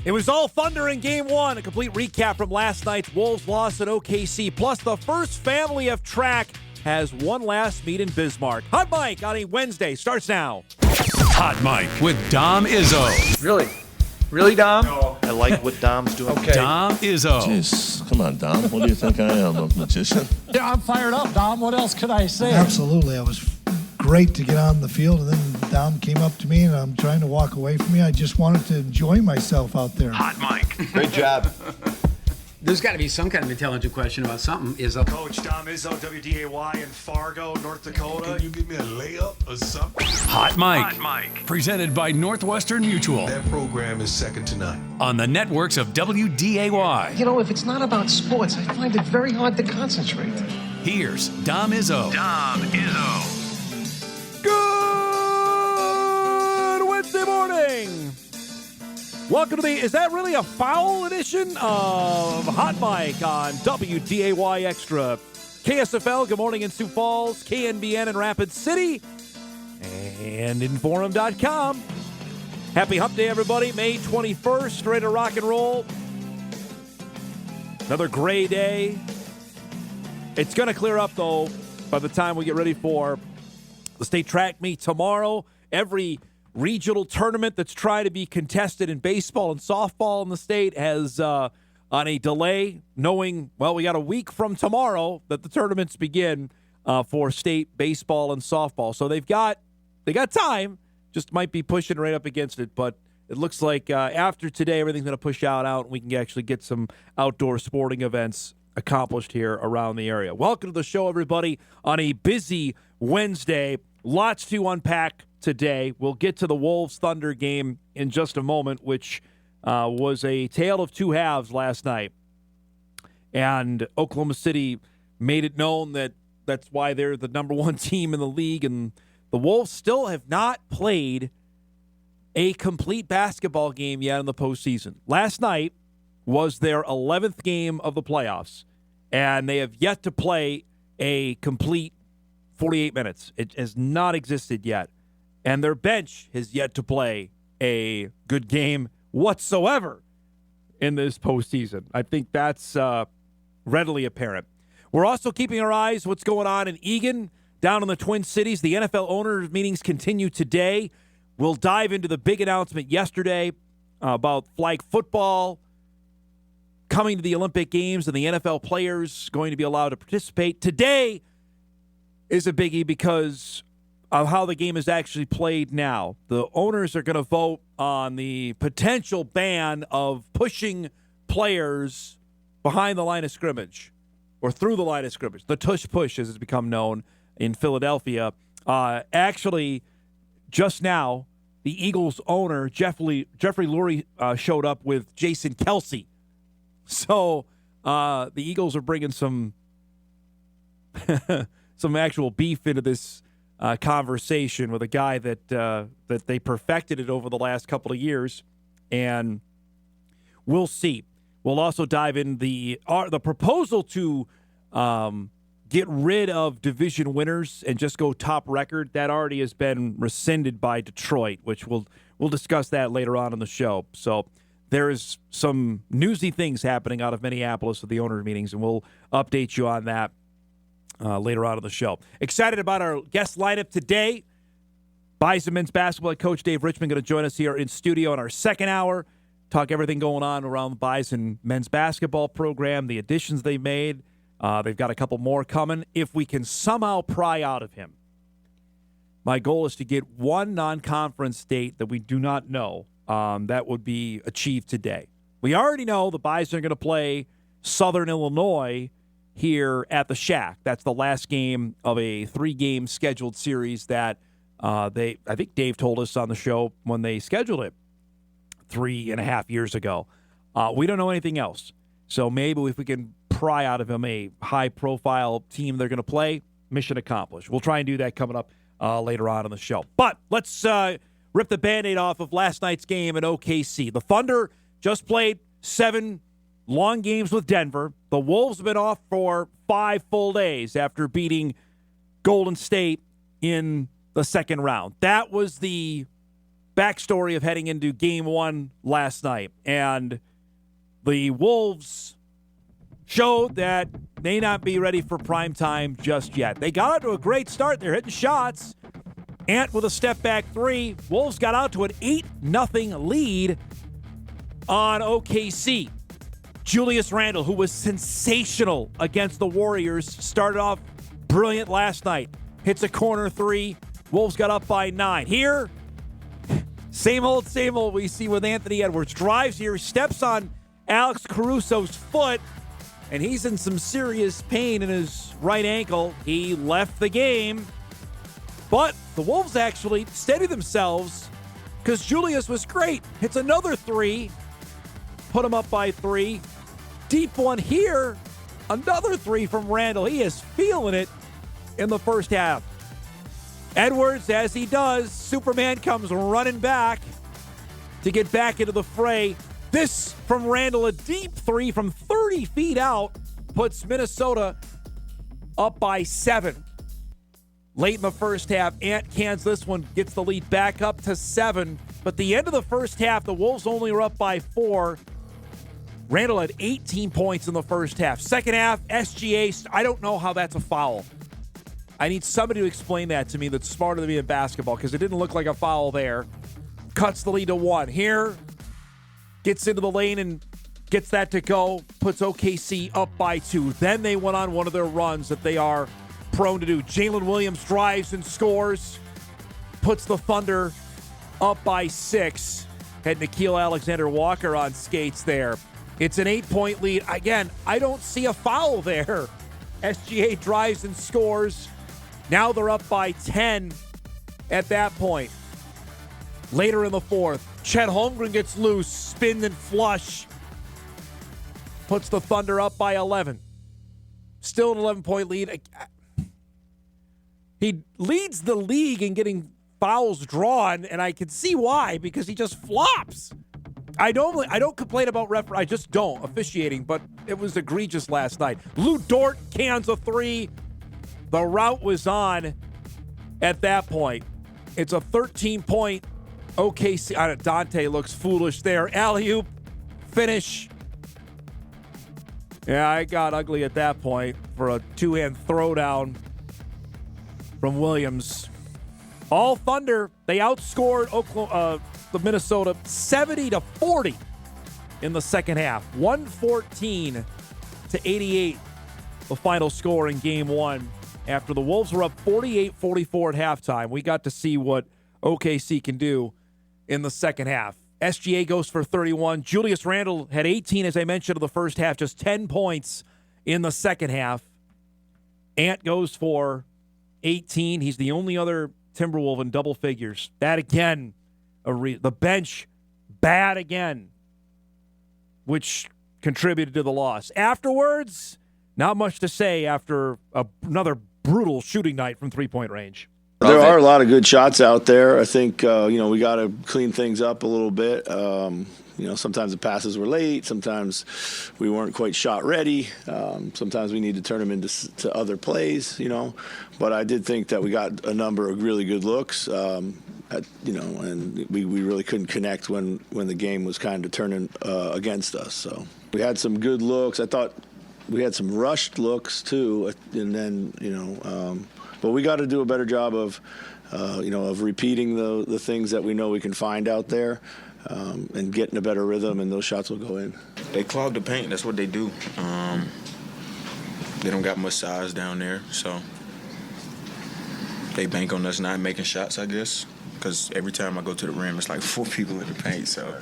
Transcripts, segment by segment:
It was all thunder in Game 1. A complete recap from last night's Wolves loss at OKC. Plus, the first family of track has one last meet in Bismarck. Hot Mike on a Wednesday starts now. Hot Mike with Dom Izzo. Really? Really, Dom? No. I like what Dom's doing. Okay. Dom Izzo. Jeez, come on, Dom. What do you think I am, a magician? Yeah, I'm fired up, Dom. What else could I say? Absolutely. It was great to get on the field, and then Dom came up to me, and I'm trying to walk away from me. I just wanted to enjoy myself out there. Hot Mike. Great job. There's got to be some kind of intelligent question about something. Coach Dom Izzo, WDAY in Fargo, North Dakota. Can you give me a layup or something? Hot Mike. Presented by Northwestern Mutual. That program is second to none. On the networks of WDAY. You know, if it's not about sports, I find it very hard to concentrate. Here's Dom Izzo. Good Wednesday morning. Welcome to the, is that really a foul edition of Hot Mike on WDAY Extra? KSFL, good morning in Sioux Falls, KNBN in Rapid City, and Inforum.com. Happy Hump Day, everybody. May 21st, ready to rock and roll. Another gray day. It's going to clear up, though, by the time we get ready for the state track meet tomorrow. Every regional tournament that's trying to be contested in baseball and softball in the state has on a delay, knowing, well, we got a week from tomorrow that the tournaments begin for state baseball and softball. So they got time, just might be pushing right up against it. But it looks like after today, everything's going to push out, and we can actually get some outdoor sporting events accomplished here around the area. Welcome to the show, everybody, on a busy Wednesday. Lots to unpack today. We'll get to the Wolves-Thunder game in just a moment, which was a tale of two halves last night. And Oklahoma City made it known that that's why they're the number one team in the league. And the Wolves still have not played a complete basketball game yet in the postseason. Last night was their 11th game of the playoffs, and they have yet to play a complete 48 minutes. It has not existed yet. And their bench has yet to play a good game whatsoever in this postseason. I think that's readily apparent. We're also keeping our eyes what's going on in Eagan, down in the Twin Cities. The NFL owners' meetings continue today. We'll dive into the big announcement yesterday about flag football coming to the Olympic Games and the NFL players going to be allowed to participate. Today is a biggie because of how the game is actually played now. The owners are going to vote on the potential ban of pushing players behind the line of scrimmage or through the line of scrimmage. The tush push, as it's become known in Philadelphia. Actually, just now, the Eagles owner, Jeffrey Lurie, showed up with Jason Kelsey. So the Eagles are bringing some some actual beef into this conversation with a guy that they perfected it over the last couple of years, and we'll see. We'll also dive in the proposal to get rid of division winners and just go top record. That already has been rescinded by Detroit, which we'll discuss that later on in the show. So there is some newsy things happening out of Minneapolis with the owner meetings, and we'll update you on that later on in the show. Excited about our guest lineup today. Bison men's basketball head coach Dave Richman going to join us here in studio in our second hour. Talk everything going on around the Bison men's basketball program, the additions they made. They've got a couple more coming. If we can somehow pry out of him, my goal is to get one non-conference date that we do not know that would be achieved today. We already know the Bison are going to play Southern Illinois here at the Shack. That's the last game of a 3-game scheduled series that I think Dave told us on the show when they scheduled it 3.5 years ago. We don't know anything else. So maybe if we can pry out of him a high-profile team they're going to play, mission accomplished. We'll try and do that coming up later on in the show. But let's rip the Band-Aid off of last night's game in OKC. The Thunder just played 7 long games with Denver. The Wolves have been off for 5 full days after beating Golden State in the second round. That was the backstory of heading into Game 1 last night. And the Wolves showed that may not be ready for prime time just yet. They got out to a great start. They're hitting shots. Ant with a step-back three. Wolves got out to an 8-0 lead on OKC. Julius Randle, who was sensational against the Warriors, started off brilliant last night. Hits a corner three. Wolves got up by 9. Here, same old we see with Anthony Edwards. Drives here, steps on Alex Caruso's foot, and he's in some serious pain in his right ankle. He left the game. But the Wolves actually steadied themselves because Julius was great. Hits another three. Put him up by 3. Deep one here. Another 3 from Randle. He is feeling it in the first half. Edwards, as he does, Superman comes running back to get back into the fray. This from Randle, a deep 3 from 30 feet out, puts Minnesota up by 7. Late in the first half, Ant cans this one, gets the lead back up to 7. But the end of the first half, the Wolves only were up by 4. Randle had 18 points in the first half. Second half, SGA, I don't know how that's a foul. I need somebody to explain that to me that's smarter than me in basketball because it didn't look like a foul there. Cuts the lead to 1. Here, gets into the lane and gets that to go. Puts OKC up by 2. Then they went on one of their runs that they are prone to do. Jalen Williams drives and scores. Puts the Thunder up by 6. Had Nickeil Alexander-Walker on skates there. It's an 8-point lead. Again, I don't see a foul there. SGA drives and scores. Now they're up by 10 at that point. Later in the fourth, Chet Holmgren gets loose, spin and flush. Puts the Thunder up by 11. Still an 11-point lead. He leads the league in getting fouls drawn, and I can see why, because he just flops. I don't complain about I just don't officiating, but it was egregious last night. Lou Dort cans a 3. The route was on at that point. It's a 13-point OKC. Dante looks foolish there. Alley-oop, finish. Yeah, I got ugly at that point for a 2-hand throwdown from Williams. All Thunder, they outscored the Minnesota 70-40 in the second half. 114-88, the final score in Game 1. After the Wolves were up 48-44 at halftime, we got to see what OKC can do in the second half. SGA goes for 31. Julius Randle had 18, as I mentioned, in the first half, just 10 points in the second half. Ant goes for 18. He's the only other Timberwolf in double figures. That again, the bench, bad again, which contributed to the loss. Afterwards, not much to say after another brutal shooting night from three-point range. There are a lot of good shots out there. I think, we got to clean things up a little bit. Sometimes the passes were late. Sometimes we weren't quite shot ready. Sometimes we need to turn them into other plays, But I did think that we got a number of really good looks, and we really couldn't connect when the game was kind of turning against us. So we had some good looks. I thought we had some rushed looks, too, and then, but we got to do a better job of repeating the things that we know we can find out there. And getting a better rhythm, and those shots will go in. They clog the paint. That's what they do. They don't got much size down there, so they bank on us not making shots, I guess, because every time I go to the rim, it's like 4 people in the paint. So,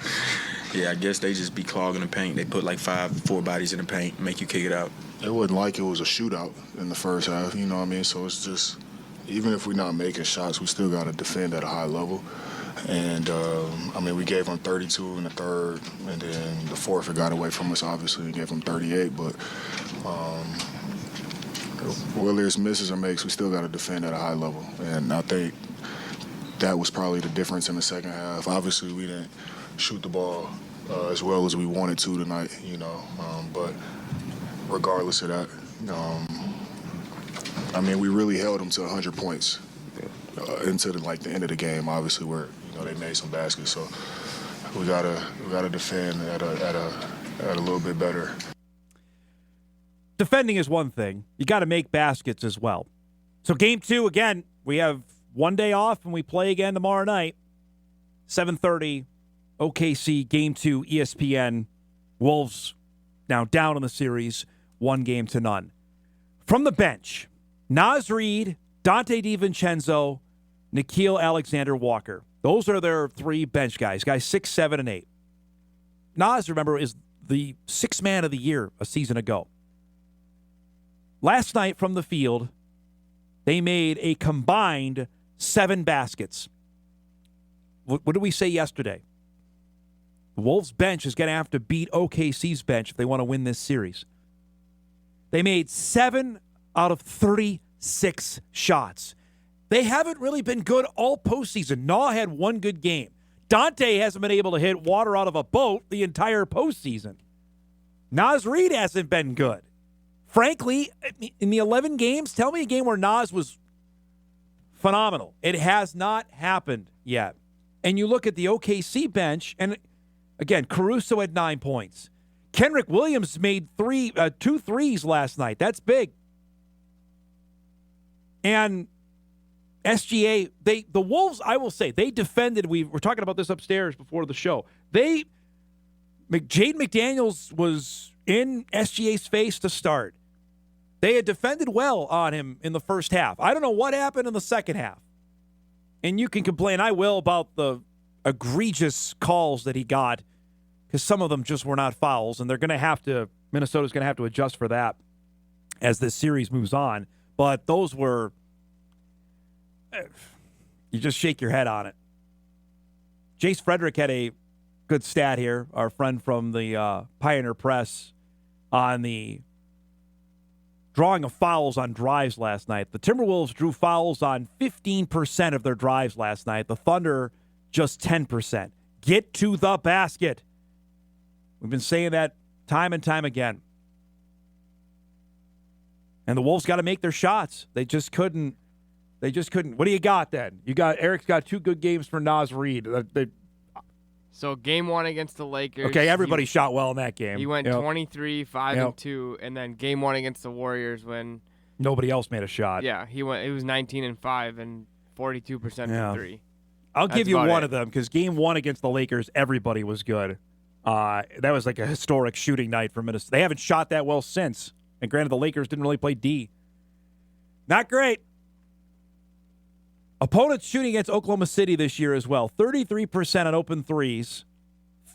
yeah, I guess they just be clogging the paint. They put like 4 bodies in the paint, make you kick it out. It wasn't like it was a shootout in the first half, you know what I mean? So it's just, even if we're not making shots, we still got to defend at a high level. And, we gave them 32 in the third, and then the fourth, it got away from us, obviously. We gave them 38, but whether it's misses or makes, we still got to defend at a high level. And I think that was probably the difference in the second half. Obviously, we didn't shoot the ball as well as we wanted to tonight, but regardless of that, we really held them to 100 points into the end of the game. Obviously, we're they made some baskets. So we gotta defend at a little bit better. Defending is one thing. You got to make baskets as well. So game 2, again, we have one day off and we play again tomorrow night. 7:30, OKC, game 2, ESPN. Wolves now down in the series, 1-0. From the bench, Naz Reid, Dante DiVincenzo, Nickeil Alexander-Walker. Those are their 3 bench guys 6, 7, and 8. Naz, remember, is the 6th man of the year a season ago. Last night from the field, they made a combined 7 baskets. What did we say yesterday? The Wolves bench is going to have to beat OKC's bench if they want to win this series. They made 7 out of 36 shots. They haven't really been good all postseason. Naw had 1 good game. Dante hasn't been able to hit water out of a boat the entire postseason. Naz Reid hasn't been good. Frankly, in the 11 games, tell me a game where Naz was phenomenal. It has not happened yet. And you look at the OKC bench, and again, Caruso had 9 points. Kenrich Williams made 2 threes last night. That's big. And SGA, the Wolves, I will say, they defended. We were talking about this upstairs before the show. Jaden McDaniels was in SGA's face to start. They had defended well on him in the first half. I don't know what happened in the second half. And you can complain, I will, about the egregious calls that he got, because some of them just were not fouls, and Minnesota's going to have to adjust for that as this series moves on. But those were, you just shake your head on it. Jace Frederick had a good stat here, our friend from the Pioneer Press, on the drawing of fouls on drives last night. The Timberwolves drew fouls on 15% of their drives last night. The Thunder, just 10%. Get to the basket. We've been saying that time and time again. And the Wolves got to make their shots. They just couldn't. What do you got then? Eric's got 2 good games for Naz Reid. So game 1 against the Lakers. Okay, everybody shot well in that game. He went 23, 5, and 2, and then game 1 against the Warriors when nobody else made a shot. Yeah, he was 19 and 5 and 42% from 3. I'll give you one of them because game 1 against the Lakers, everybody was good. That was like a historic shooting night for Minnesota. They haven't shot that well since. And granted, the Lakers didn't really play D. Not great. Opponents shooting against Oklahoma City this year as well. 33% on open threes,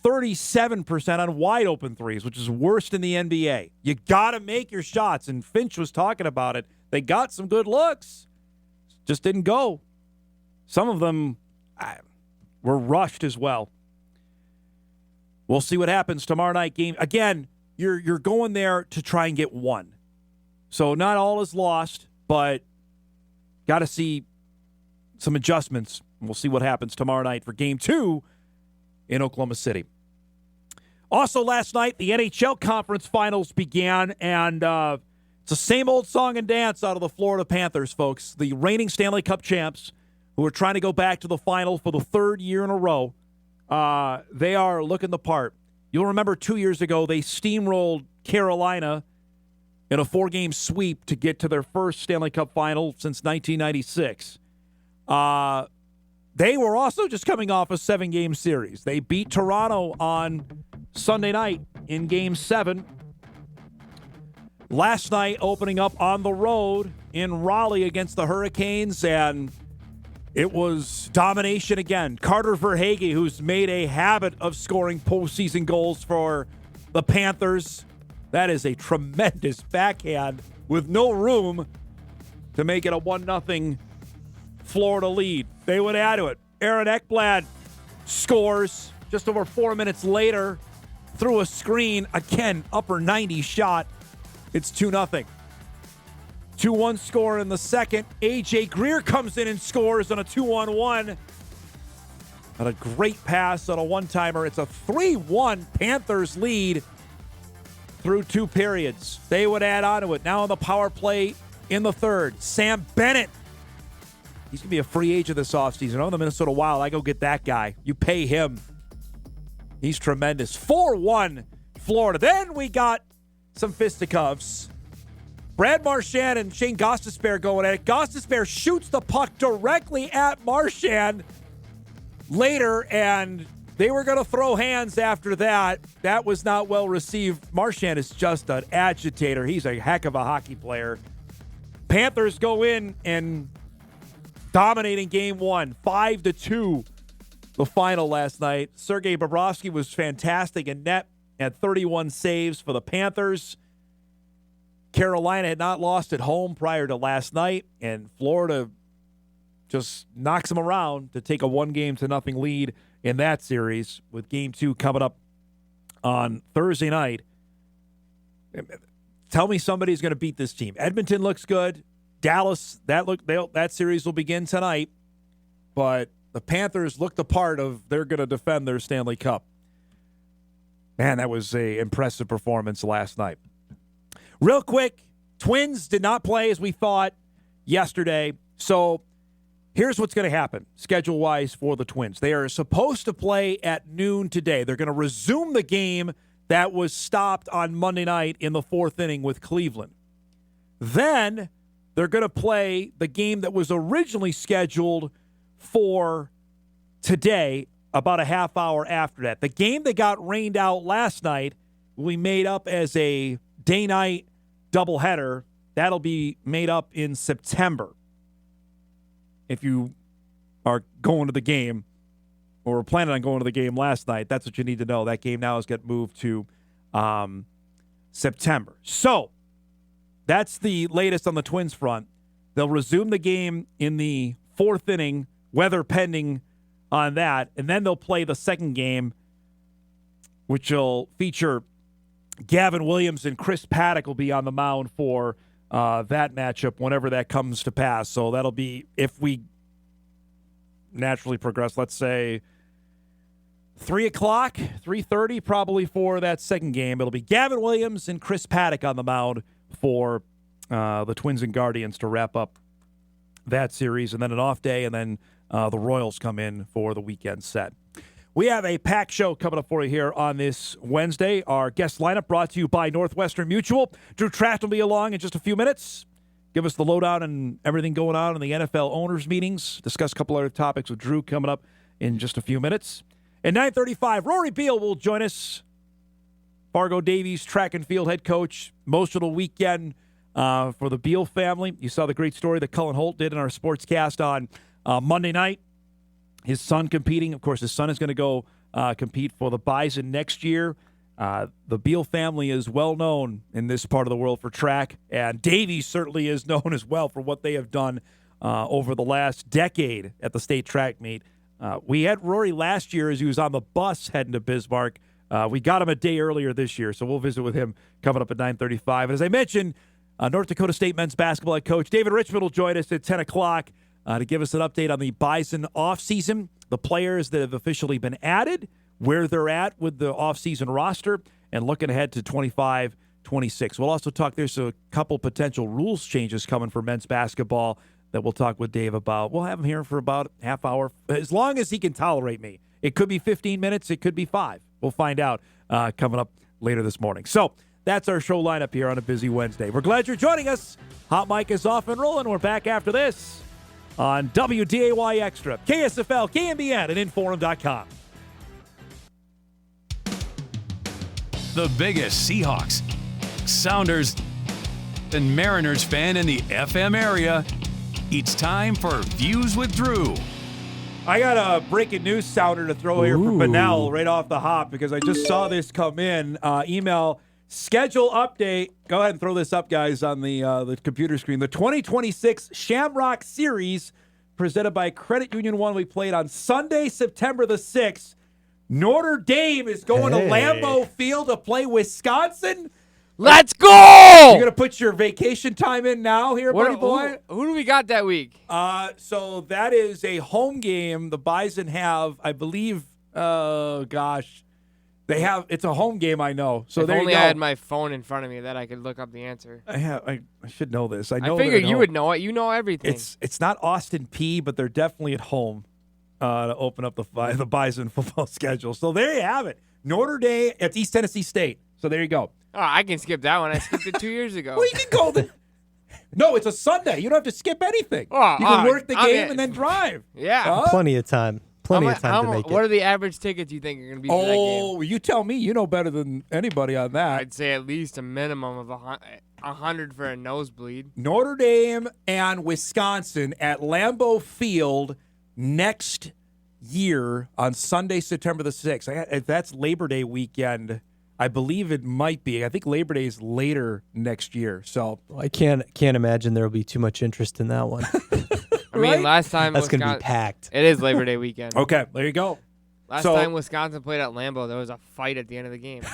37% on wide open threes, which is worst in the NBA. You got to make your shots, and Finch was talking about it. They got some good looks. Just didn't go. Some of them were rushed as well. We'll see what happens tomorrow night game. Again, you're going there to try and get 1. So not all is lost, but got to see some adjustments. We'll see what happens tomorrow night for game 2 in Oklahoma City. Also last night, the NHL Conference Finals began, and it's the same old song and dance out of the Florida Panthers, folks. The reigning Stanley Cup champs who are trying to go back to the final for the 3rd year in a row. They are looking the part. You'll remember 2 years ago, they steamrolled Carolina in a 4-game sweep to get to their first Stanley Cup final since 1996. They were also just coming off a 7-game series. They beat Toronto on Sunday night in Game 7. Last night, opening up on the road in Raleigh against the Hurricanes, and it was domination again. Carter Verhaeghe, who's made a habit of scoring postseason goals for the Panthers. That is a tremendous backhand with no room to make it a 1-0 Florida lead. They would add to it. Aaron Ekblad scores just over 4 minutes later through a screen. Again, upper 90 shot. It's 2-0. 2-1 score in the second. A.J. Greer comes in and scores on a 2-on-1. And a great pass on a one-timer. It's a 3-1 Panthers lead through 2 periods. They would add on to it. Now on the power play in the third. Sam Bennett. He's going to be a free agent this offseason. Oh, the Minnesota Wild, I go get that guy. You pay him. He's tremendous. 4-1 Florida. Then we got some fisticuffs. Brad Marchand and Shane Gostisbehere going at it. Gostisbehere shoots the puck directly at Marchand later, and they were going to throw hands after that. That was not well received. Marchand is just an agitator. He's a heck of a hockey player. Panthers go in and dominating game one, 5-2, the final last night. Sergei Bobrovsky was fantastic in net, had 31 saves for the Panthers. Carolina had not lost at home prior to last night, and Florida just knocks them around to take a 1-0 lead in that series, with game 2 coming up on Thursday night. Tell me somebody's going to beat this team. Edmonton looks good. Dallas, that series will begin tonight, but the Panthers look the part of they're going to defend their Stanley Cup. Man, that was an impressive performance last night. Real quick, Twins did not play as we thought yesterday. So here's what's going to happen schedule-wise for the Twins. They are supposed to play at noon today. They're going to resume the game that was stopped on Monday night in the 4th inning with Cleveland. Then they're going to play the game that was originally scheduled for today about a half hour after that. The game that got rained out last night will be made up as a day-night doubleheader. That'll be made up in September. If you are going to the game or were planning on going to the game last night, that's what you need to know. That game now has got moved to September. So that's the latest on the Twins front. They'll resume the game in the 4th inning, weather pending on that, and then they'll play the second game, which will feature Gavin Williams and Chris Paddock will be on the mound for that matchup whenever that comes to pass. So that'll be, if we naturally progress, let's say 3 o'clock, 3:30 probably for that second game. It'll be Gavin Williams and Chris Paddock on the mound for the Twins and Guardians to wrap up that series, and then an off day, and then the Royals come in for the weekend set. We have a packed show coming up for you here on this Wednesday. Our guest lineup brought to you by Northwestern Mutual. Drew Trafton will be along in just a few minutes. Give us the lowdown and everything going on in the NFL owners' meetings. Discuss a couple other topics with Drew coming up in just a few minutes. At 9:35, Rory Beil will join us. Fargo Davies, track and field head coach, most of the weekend for the Beil family. You saw the great story that Cullen Holt did in our sportscast on Monday night. His son competing. Of course, his son is going to go compete for the Bison next year. The Beil family is well known in this part of the world for track, and Davies certainly is known as well for what they have done over the last decade at the state track meet. We had Rory last year as he was on the bus heading to Bismarck. We got him a day earlier this year, so we'll visit with him coming up at 9:35. And as I mentioned, North Dakota State men's basketball head coach David Richman will join us at 10 o'clock to give us an update on the Bison offseason, the players that have officially been added, where they're at with the offseason roster, and looking ahead to 25-26. We'll also talk, there's a couple potential rules changes coming for men's basketball that we'll talk with Dave about. We'll have him here for about a half hour, as long as he can tolerate me. It could be 15 minutes. It could be 5. We'll find out coming up later this morning. So that's our show lineup here on a busy Wednesday. We're glad you're joining us. Hot Mic is off and rolling. We're back after this on WDAY Extra, KSFL, KMBN, and Inforum.com. The biggest Seahawks, Sounders, and Mariners fan in the FM area. It's time for Views with Drew. I got a breaking news sounder to throw here for Benell right off the hop because I just saw this come in. Email schedule update. Go ahead and throw this up, guys, on the computer screen. The 2026 Shamrock Series presented by Credit Union One. We played on Sunday, September the 6th. Notre Dame is going to Lambeau Field to play Wisconsin. Let's go! You're going to put your vacation time in now here, buddy boy? Who do we got that week? So that is a home game. The Bison have, I believe, It's a home game, I know. So if there only you go. I had my phone in front of me, that I could look up the answer. I should know this. I figured you would know it. You know everything. It's not Austin P, but they're definitely at home to open up the Bison football schedule. So there you have it. Notre Dame at East Tennessee State. So there you go. Oh, I can skip that one. I skipped it 2 years ago. Well, you can go then. No, it's a Sunday. You don't have to skip anything. You can work the game and then drive. Yeah. Plenty of time. Plenty of time to make it. What are the average tickets you think are going to be for that game? Oh, you tell me. You know better than anybody on that. I'd say at least a minimum of 100 for a nosebleed. Notre Dame and Wisconsin at Lambeau Field next year on Sunday, September the 6th. If that's Labor Day weekend, I believe it might be. I think Labor Day is later next year. So I can't imagine there will be too much interest in that one. I mean, last time that's going to be packed. It is Labor Day weekend. Okay, there you go. Last time Wisconsin played at Lambeau, there was a fight at the end of the game.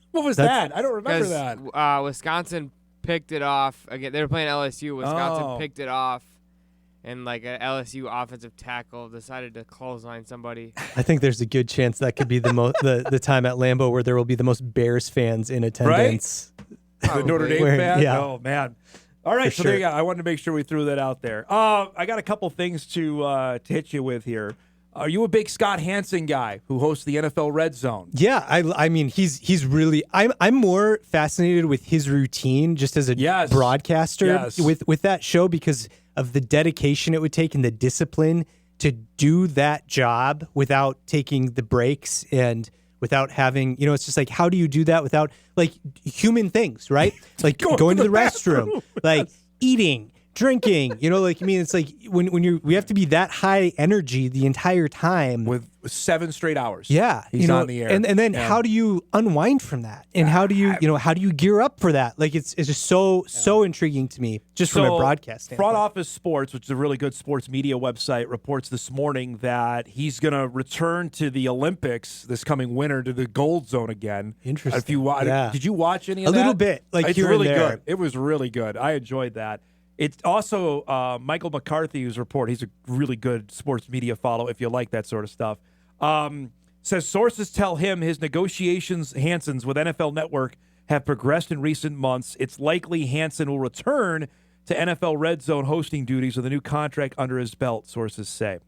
What was that? I don't remember that. Wisconsin picked it off again. They were playing LSU. Wisconsin picked it off, and like an LSU offensive tackle decided to clothesline somebody. I think there's a good chance that could be the time at Lambeau where there will be the most Bears fans in attendance. Right? The Notre Dame fan? Yeah. Oh, man. All right, so there you go. I wanted to make sure we threw that out there. I got a couple things to hit you with here. Are you a big Scott Hansen guy who hosts the NFL Red Zone? Yeah, I mean he's really. I'm more fascinated with his routine just as a broadcaster with that show because of the dedication it would take and the discipline to do that job without taking the breaks and without having, it's just like, how do you do that without like human things, right? Like going to the restroom, like eating, drinking, it's like when we have to be that high energy the entire time with 7 straight hours. Yeah. He's on the air. And then how do you unwind from that? And how do you gear up for that? Like it's just so intriguing to me just from a broadcast standpoint. Front Office Sports, which is a really good sports media website, reports this morning that he's going to return to the Olympics this coming winter to the Gold Zone again. Interesting. Did you watch any of that? A little bit. Like it's here really and there. good. It was really good. I enjoyed that. It's also Michael McCarthy, whose report. He's a really good sports media follow if you like that sort of stuff. Says sources tell him his negotiations, Hansen's, with NFL Network have progressed in recent months. It's likely Hansen will return to NFL Red Zone hosting duties with a new contract under his belt, sources say.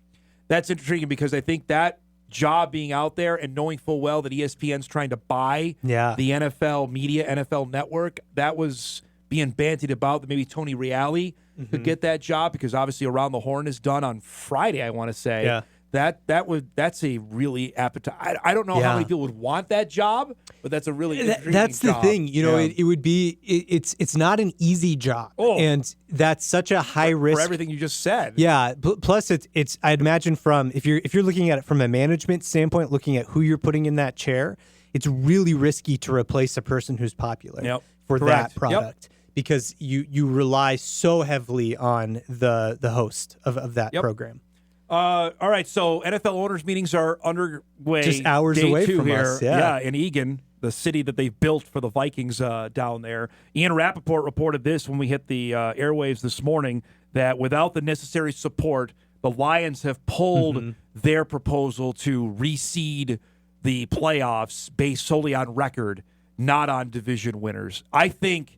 That's intriguing because I think that job being out there and knowing full well that ESPN's trying to buy the NFL media, NFL Network, that was being bantied about that maybe Tony Reale could get that job because obviously Around the Horn is done on Friday, I want to say. Yeah. That's a really appetite. I don't know how many people would want that job, but that's a really intriguing that's the job. thing. It would be it's not an easy job, and that's such a high risk for everything you just said. Yeah. Plus, it's I'd imagine from if you're looking at it from a management standpoint, looking at who you're putting in that chair, it's really risky to replace a person who's popular for that product. Because you rely so heavily on the host of that program. All right, so NFL owners meetings are underway. Just hours Day away 2 from here. us. Yeah, in Eagan, the city that they've built for the Vikings down there. Ian Rappaport reported this when we hit the airwaves this morning, that without the necessary support, the Lions have pulled their proposal to reseed the playoffs based solely on record, not on division winners. I think,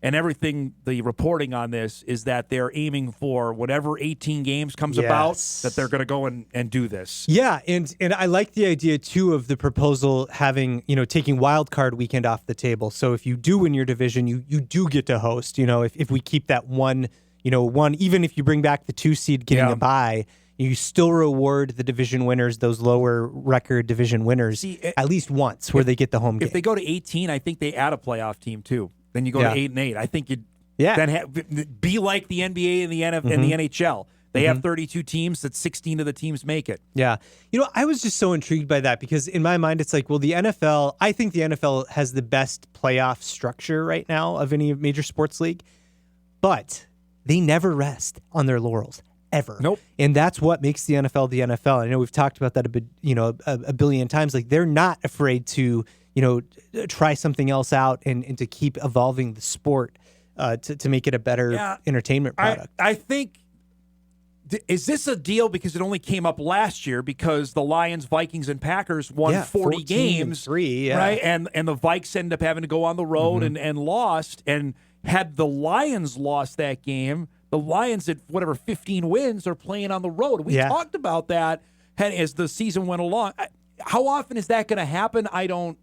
and everything, the reporting on this is that they're aiming for whatever 18 games comes about, that they're going to go and do this. Yeah, and I like the idea, too, of the proposal having, taking wild card weekend off the table. So if you do win your division, you do get to host. If we keep that one, even if you bring back the 2 seed getting a bye, you still reward the division winners, those lower record division winners, at least once where they get the home game. If they go to 18, I think they add a playoff team, too. Then you go to 8-8. I think you'd then be like the NBA and the and the NHL. They have 32 teams. That 16 of the teams make it. Yeah. I was just so intrigued by that because in my mind, it's like, well, the NFL, I think the NFL has the best playoff structure right now of any major sports league, but they never rest on their laurels. Ever. Nope. And that's what makes the NFL the NFL. I know we've talked about that a billion times. Like they're not afraid to, try something else out and to keep evolving the sport to make it a better entertainment product. I think is this a deal because it only came up last year because the Lions, Vikings, and Packers won 40 games, 3, right? And the Vikes ended up having to go on the road and lost. And had the Lions lost that game, the Lions at 15 wins are playing on the road. We talked about that as the season went along. How often is that going to happen? I don't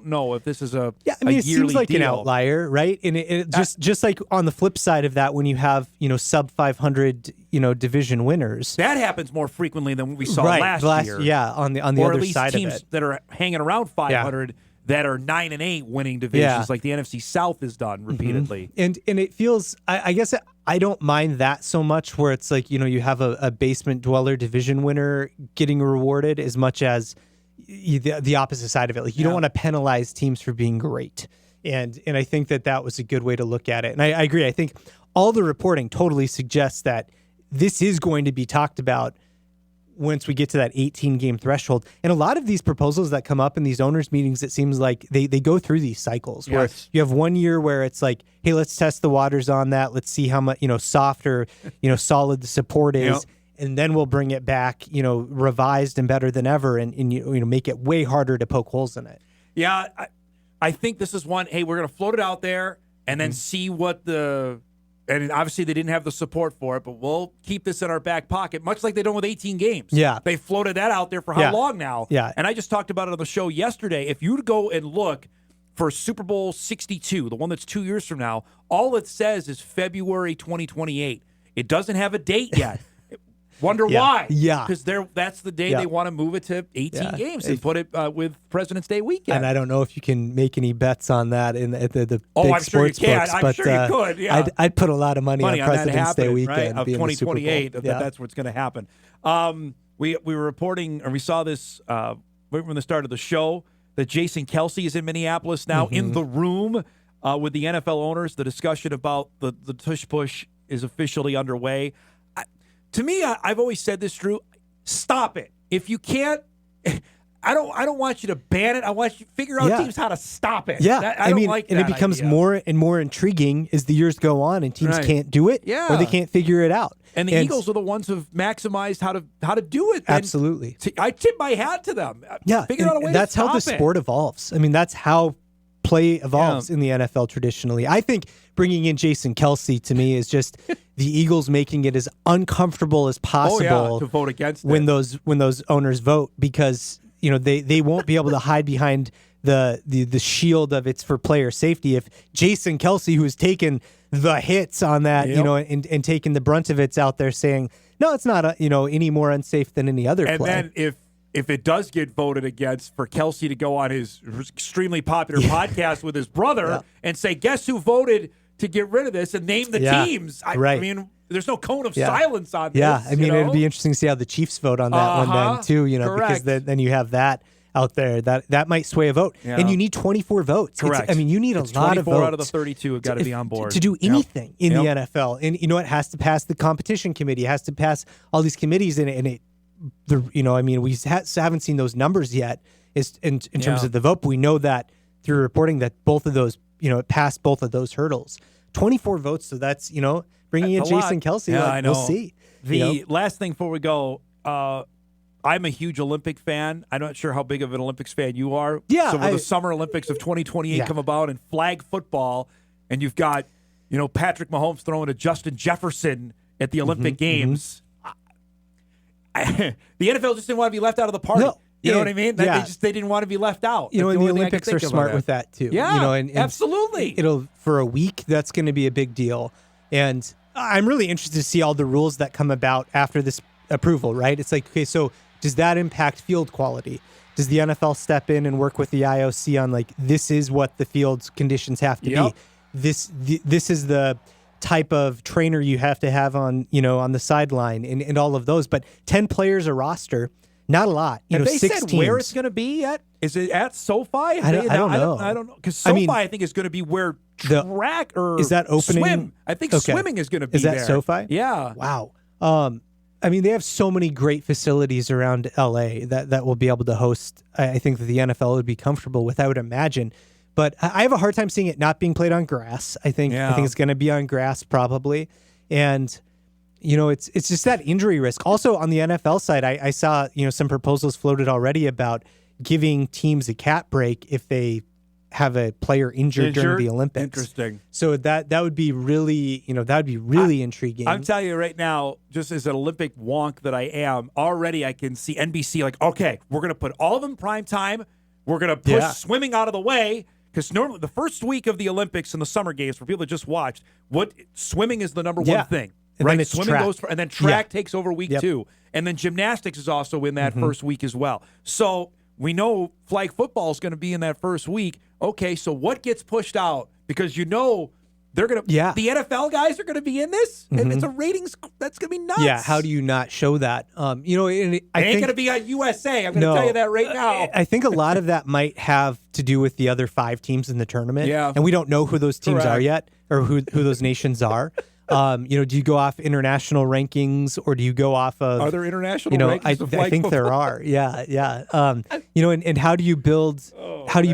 know if this is a it seems like deal. an outlier, right? And it just like on the flip side of that, when you have sub 500 division winners, that happens more frequently than we saw last year. Yeah, on the or other at least side teams of it that are hanging around 500 that are 9-8 winning divisions, like the NFC South has done repeatedly. And it feels, I guess I don't mind that so much, where it's like you have a basement dweller division winner getting rewarded as much as the opposite side of it. Like you don't want to penalize teams for being great. And I think that was a good way to look at it. And I agree. I think all the reporting totally suggests that this is going to be talked about once we get to that 18-game threshold. And a lot of these proposals that come up in these owners' meetings, it seems like they go through these cycles where you have 1 year where it's like, hey, let's test the waters on that. Let's see how much, soft or, solid the support is. And then we'll bring it back, revised and better than ever, and make it way harder to poke holes in it. Yeah, I think this is one, hey, we're going to float it out there and then see what and obviously they didn't have the support for it, but we'll keep this in our back pocket, much like they done with 18 games. Yeah. They floated that out there for how long now? Yeah. And I just talked about it on the show yesterday. If you go and look for Super Bowl 62, the one that's 2 years from now, all it says is February 2028. It doesn't have a date yet. Wonder why? Yeah. Because that's the day they want to move it to 18 games and put it with President's Day weekend. And I don't know if you can make any bets on that at the big I'm sports sure you can. books. I'm sure you could, yeah. I'd put a lot of money on President's Day weekend. Right? Of being the Super Bowl. 2028, that's what's going to happen. We were reporting, or we saw this right from the start of the show, that Jason Kelce is in Minneapolis now in the room with the NFL owners. The discussion about the tush-push is officially underway. To me, I've always said this, Drew. Stop it. If you can't, I don't want you to ban it. I want you to figure out teams how to stop it. Yeah, I don't like that and it becomes idea. more and more intriguing as the years go on, and teams can't do it, or they can't figure it out. And the Eagles are the ones who've maximized how to do it. Absolutely, I tip my hat to them. Yeah, figure out a way. That's to stop how the sport evolves. I mean, that's how play evolves in the NFL traditionally. I think bringing in Jason Kelce to me is just the Eagles making it as uncomfortable as possible to vote against when those owners vote, because they won't be able to hide behind the shield of it's for player safety. If Jason Kelce, who's taken the hits on that, and taken the brunt of it's out there saying, no, it's not any more unsafe than any other play. And then if it does get voted against, for Kelce to go on his extremely popular podcast with his brother and say, guess who voted to get rid of this, and name the teams. I mean, there's no cone of silence on this. Yeah, I mean, it'd be interesting to see how the Chiefs vote on that one then too, because then you have that out there. That might sway a vote. Yeah. And you need 24 votes. Correct. You need a lot of votes. 24 out of the 32 have got to be on board. To do anything in the NFL. And it has to pass the competition committee. It has to pass all these committees in it. And we haven't seen those numbers yet in terms of the vote, but we know that through reporting that both of those, it passed both of those hurdles. 24 votes, so that's, bringing in Jason Kelce. Yeah, I know. We'll see. The last thing before we go, I'm a huge Olympic fan. I'm not sure how big of an Olympics fan you are. Yeah. So when the Summer Olympics of 2028 come about, and flag football, and you've got, Patrick Mahomes throwing to Justin Jefferson at the Olympic Games, the NFL just didn't want to be left out of the party. No. You know what I mean? They didn't want to be left out. And the Olympics are smart with that too. Yeah, and absolutely. It'll, for a week, that's going to be a big deal. And I'm really interested to see all the rules that come about after this approval, right? It's like, okay, so does that impact field quality? Does the NFL step in and work with the IOC on this is what the field's conditions have to be? This is the type of trainer you have to have on, on the sideline and all of those. But 10 players a roster, not a lot. Have they 6 said teams. where it's going to be at? Is it at SoFi? I don't know. I don't know. Because SoFi, I think, is going to be where track or is that opening? Swim. I think swimming is going to be there. Is that SoFi? Yeah. Wow. They have so many great facilities around LA that will be able to host. I think that the NFL would be comfortable with, I would imagine. But I have a hard time seeing it not being played on grass. I think it's going to be on grass probably. And, it's just that injury risk. Also on the NFL side, I saw, some proposals floated already about giving teams a cap break if they have a player injured during the Olympics. Interesting. So that would be really, intriguing. I'm telling you right now, just as an Olympic wonk that I am, already I can see NBC like, okay, we're going to put all of them prime time. We're going to push swimming out of the way. Because normally the first week of the Olympics and the Summer Games, for people that just watched, swimming is the number one thing. And right? Then it's swimming track. goes and then track takes over week 2. And then gymnastics is also in that first week as well. So we know flag football is going to be in that first week. Okay, so what gets pushed out? Because they're going to the NFL guys are going to be in this, and it's a ratings that's going to be nuts. Yeah, how do you not show that? I think ain't going to be on USA. I'm going to tell you that right now. I think a lot of that might have to do with the other 5 teams in the tournament. Yeah, and we don't know who those teams are yet, or who those nations are. Do you go off international rankings, or do you go off of? Are there international rankings of I think football? there are. Yeah. And how do you build?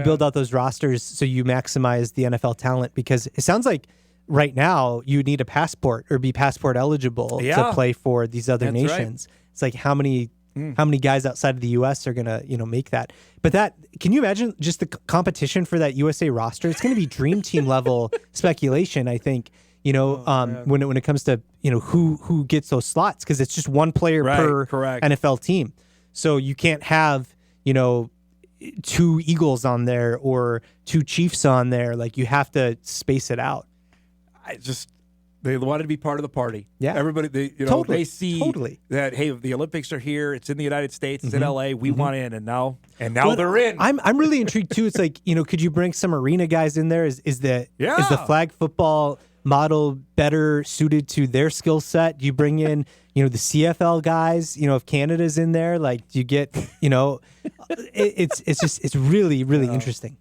Build out those rosters so you maximize the NFL talent? Because it sounds like right now you need a passport or be passport eligible to play for these other nations. Right. It's like how many guys outside of the U.S. are gonna make that? But can you imagine just the competition for that USA roster? It's going to be dream team level speculation. I think. When it comes to who gets those slots, because it's just one player per NFL team, so you can't have 2 Eagles on there or 2 Chiefs on there. Like you have to space it out. They wanted to be part of the party. Yeah, everybody they see that the Olympics are here. It's in the United States. It's in LA. We want in, and now they're in. I'm really intrigued too. It's like could you bring some arena guys in there? Is the flag football model better suited to their skill set? Do you bring in, the CFL guys, if Canada's in there, like do you get, it's really, really interesting.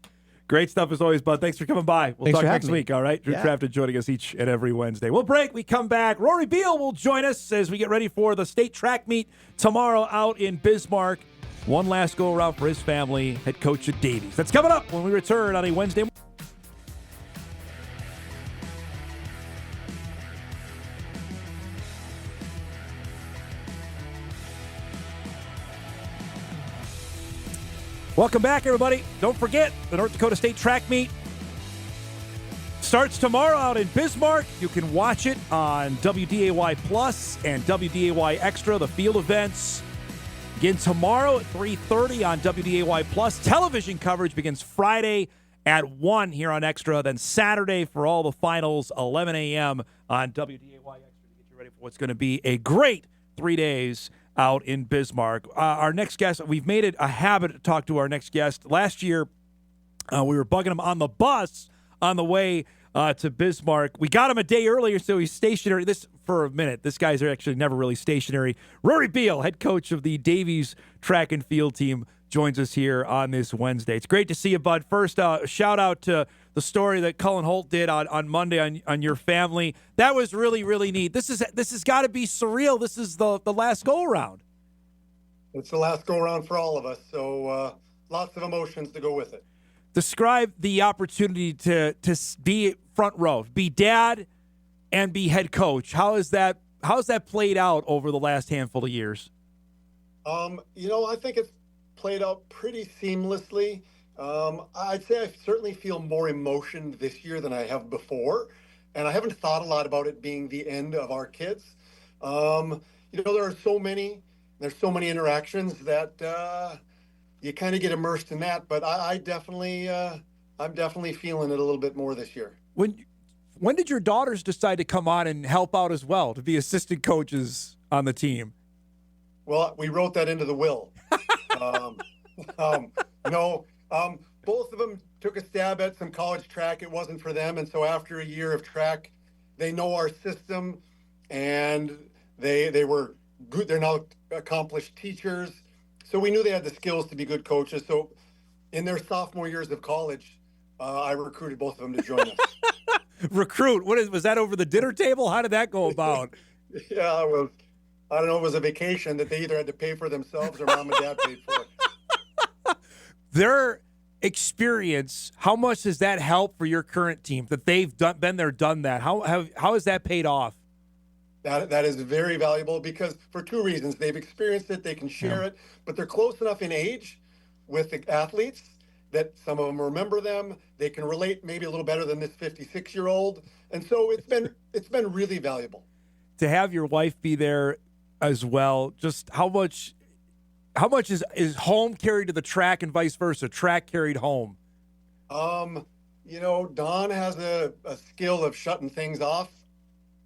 Great stuff as always, bud. Thanks for coming by. We'll talk next week. All right. Drew Trafton joining us each and every Wednesday. We'll break. We come back. Rory Beil will join us as we get ready for the state track meet tomorrow out in Bismarck. One last go around for his family, head coach at Davies. That's coming up when we return on a Wednesday morning. Welcome back, everybody. Don't forget, the North Dakota State Track Meet starts tomorrow out in Bismarck. You can watch it on WDAY Plus and WDAY Extra, the field events. Begin tomorrow at 3:30 on WDAY Plus. Television coverage begins Friday at 1 here on Extra. Then Saturday for all the finals, 11 a.m. on WDAY Extra to get you ready for what's going to be a great 3 days out in Bismarck. Our next guest, we've made it a habit to talk to our next guest. Last year, we were bugging him on the bus on the way to Bismarck. We got him a day earlier, so he's stationary. This for a minute. This guy's actually never really stationary. Rory Beil, head coach of the Davies track and field team, joins us here on this Wednesday. It's great to see you, bud. First, shout out to the story that Cullen Holt did on Monday on your family. That was really, really neat. This has got to be surreal. This is the last go-around. It's the last go-around for all of us, so lots of emotions to go with it. Describe the opportunity to be front row, be dad, and be head coach. How's that played out over the last handful of years? I think it's played out pretty seamlessly. I'd say I certainly feel more emotion this year than I have before, and I haven't thought a lot about it being the end of our kids. There's so many interactions that you kind of get immersed in that, but I'm definitely feeling it a little bit more this year. When did your daughters decide to come on and help out as well, to be assistant coaches on the team? Well, we wrote that into the will. Both of them took a stab at some college track. It wasn't for them. And so after a year of track, they know our system, and they were good. They're now accomplished teachers. So we knew they had the skills to be good coaches. So in their sophomore years of college, I recruited both of them to join us. Recruit? Was that over the dinner table? How did that go about? Yeah, well, I don't know. It was a vacation that they either had to pay for themselves or mom and dad paid for it. Their experience, how much does that help for your current team, that they've been there, done that? How has that paid off? That is very valuable because for two reasons. They've experienced it, they can share it, but they're close enough in age with the athletes that some of them remember them. They can relate maybe a little better than this 56-year-old. And so it's been really valuable. To have your wife be there as well, just how much is home carried to the track and vice versa, track carried home? Don has a skill of shutting things off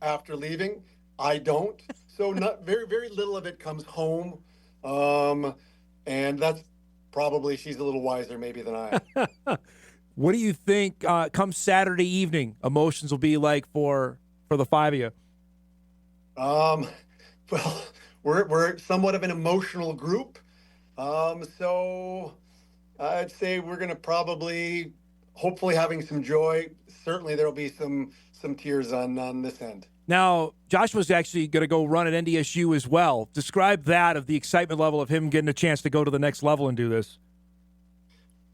after leaving. I don't. So not very, very little of it comes home. And that's probably, she's a little wiser maybe than I am. What do you think come Saturday evening emotions will be like for the five of you? Well, we're somewhat of an emotional group. So I'd say we're going to hopefully having some joy. Certainly there'll be some tears on this end. Now, Joshua's actually going to go run at NDSU as well. Describe that, of the excitement level of him getting a chance to go to the next level and do this.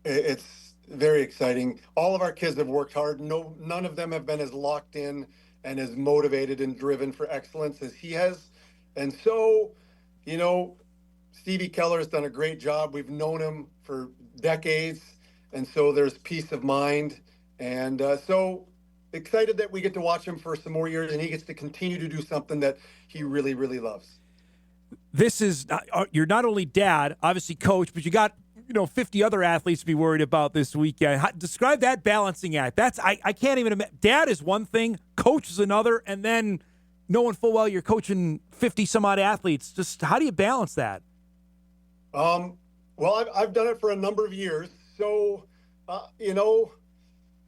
It's very exciting. All of our kids have worked hard. None of them have been as locked in and as motivated and driven for excellence as he has. And so, Stevie Keller has done a great job. We've known him for decades. And so there's peace of mind. And so excited that we get to watch him for some more years and he gets to continue to do something that he really, really loves. This is, you're not only dad, obviously coach, but you got, 50 other athletes to be worried about this weekend. Describe that balancing act. I can't even imagine. Dad is one thing, coach is another, and then knowing full well you're coaching 50 some odd athletes. Just how do you balance that? Well, I've done it for a number of years. So,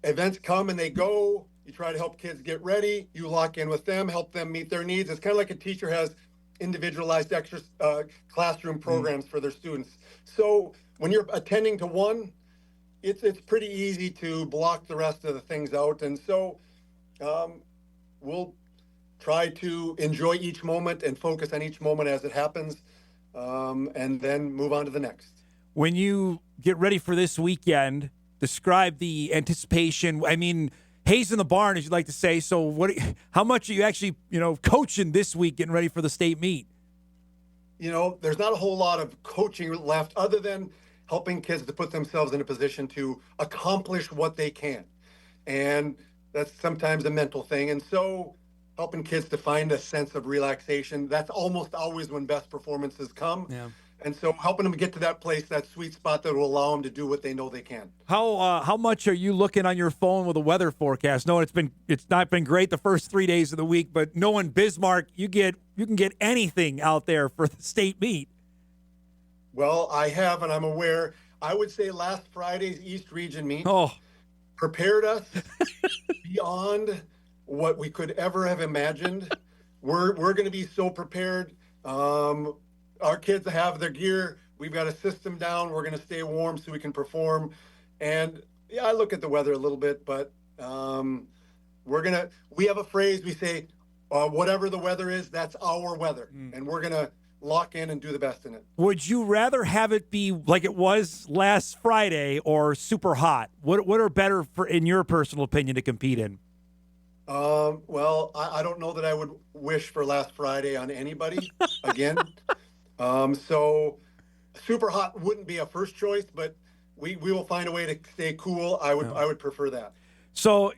events come and they go. You try to help kids get ready. You lock in with them, help them meet their needs. It's kind of like a teacher has individualized classroom programs for their students. So when you're attending to one, it's pretty easy to block the rest of the things out. And so we'll try to enjoy each moment and focus on each moment as it happens, and then move on to the next. When you get ready for this weekend, describe the anticipation. I mean, Hayes in the barn, as you like to say. So how much are you actually, coaching this week, getting ready for the state meet? There's not a whole lot of coaching left other than helping kids to put themselves in a position to accomplish what they can. And that's sometimes a mental thing. And so helping kids to find a sense of relaxation, that's almost always when best performances come. Yeah. And so helping them get to that place, that sweet spot that will allow them to do what they know they can. How much are you looking on your phone with a weather forecast? Knowing it's not been great the first 3 days of the week, but knowing Bismarck, you can get anything out there for the state meet. Well, I have, and I'm aware. I would say last Friday's East Region meet prepared us beyond what we could ever have imagined. We're going to be so prepared. Our kids have their gear. We've got a system down. We're going to stay warm so we can perform. And yeah, I look at the weather a little bit, but we have a phrase. We say, whatever the weather is, that's our weather. And we're going to lock in and do the best in it. Would you rather have it be like it was last Friday or super hot? What are better in your personal opinion to compete in? Well, I don't know that I would wish for last Friday on anybody again. So super hot wouldn't be a first choice, but we will find a way to stay cool. I would prefer that. So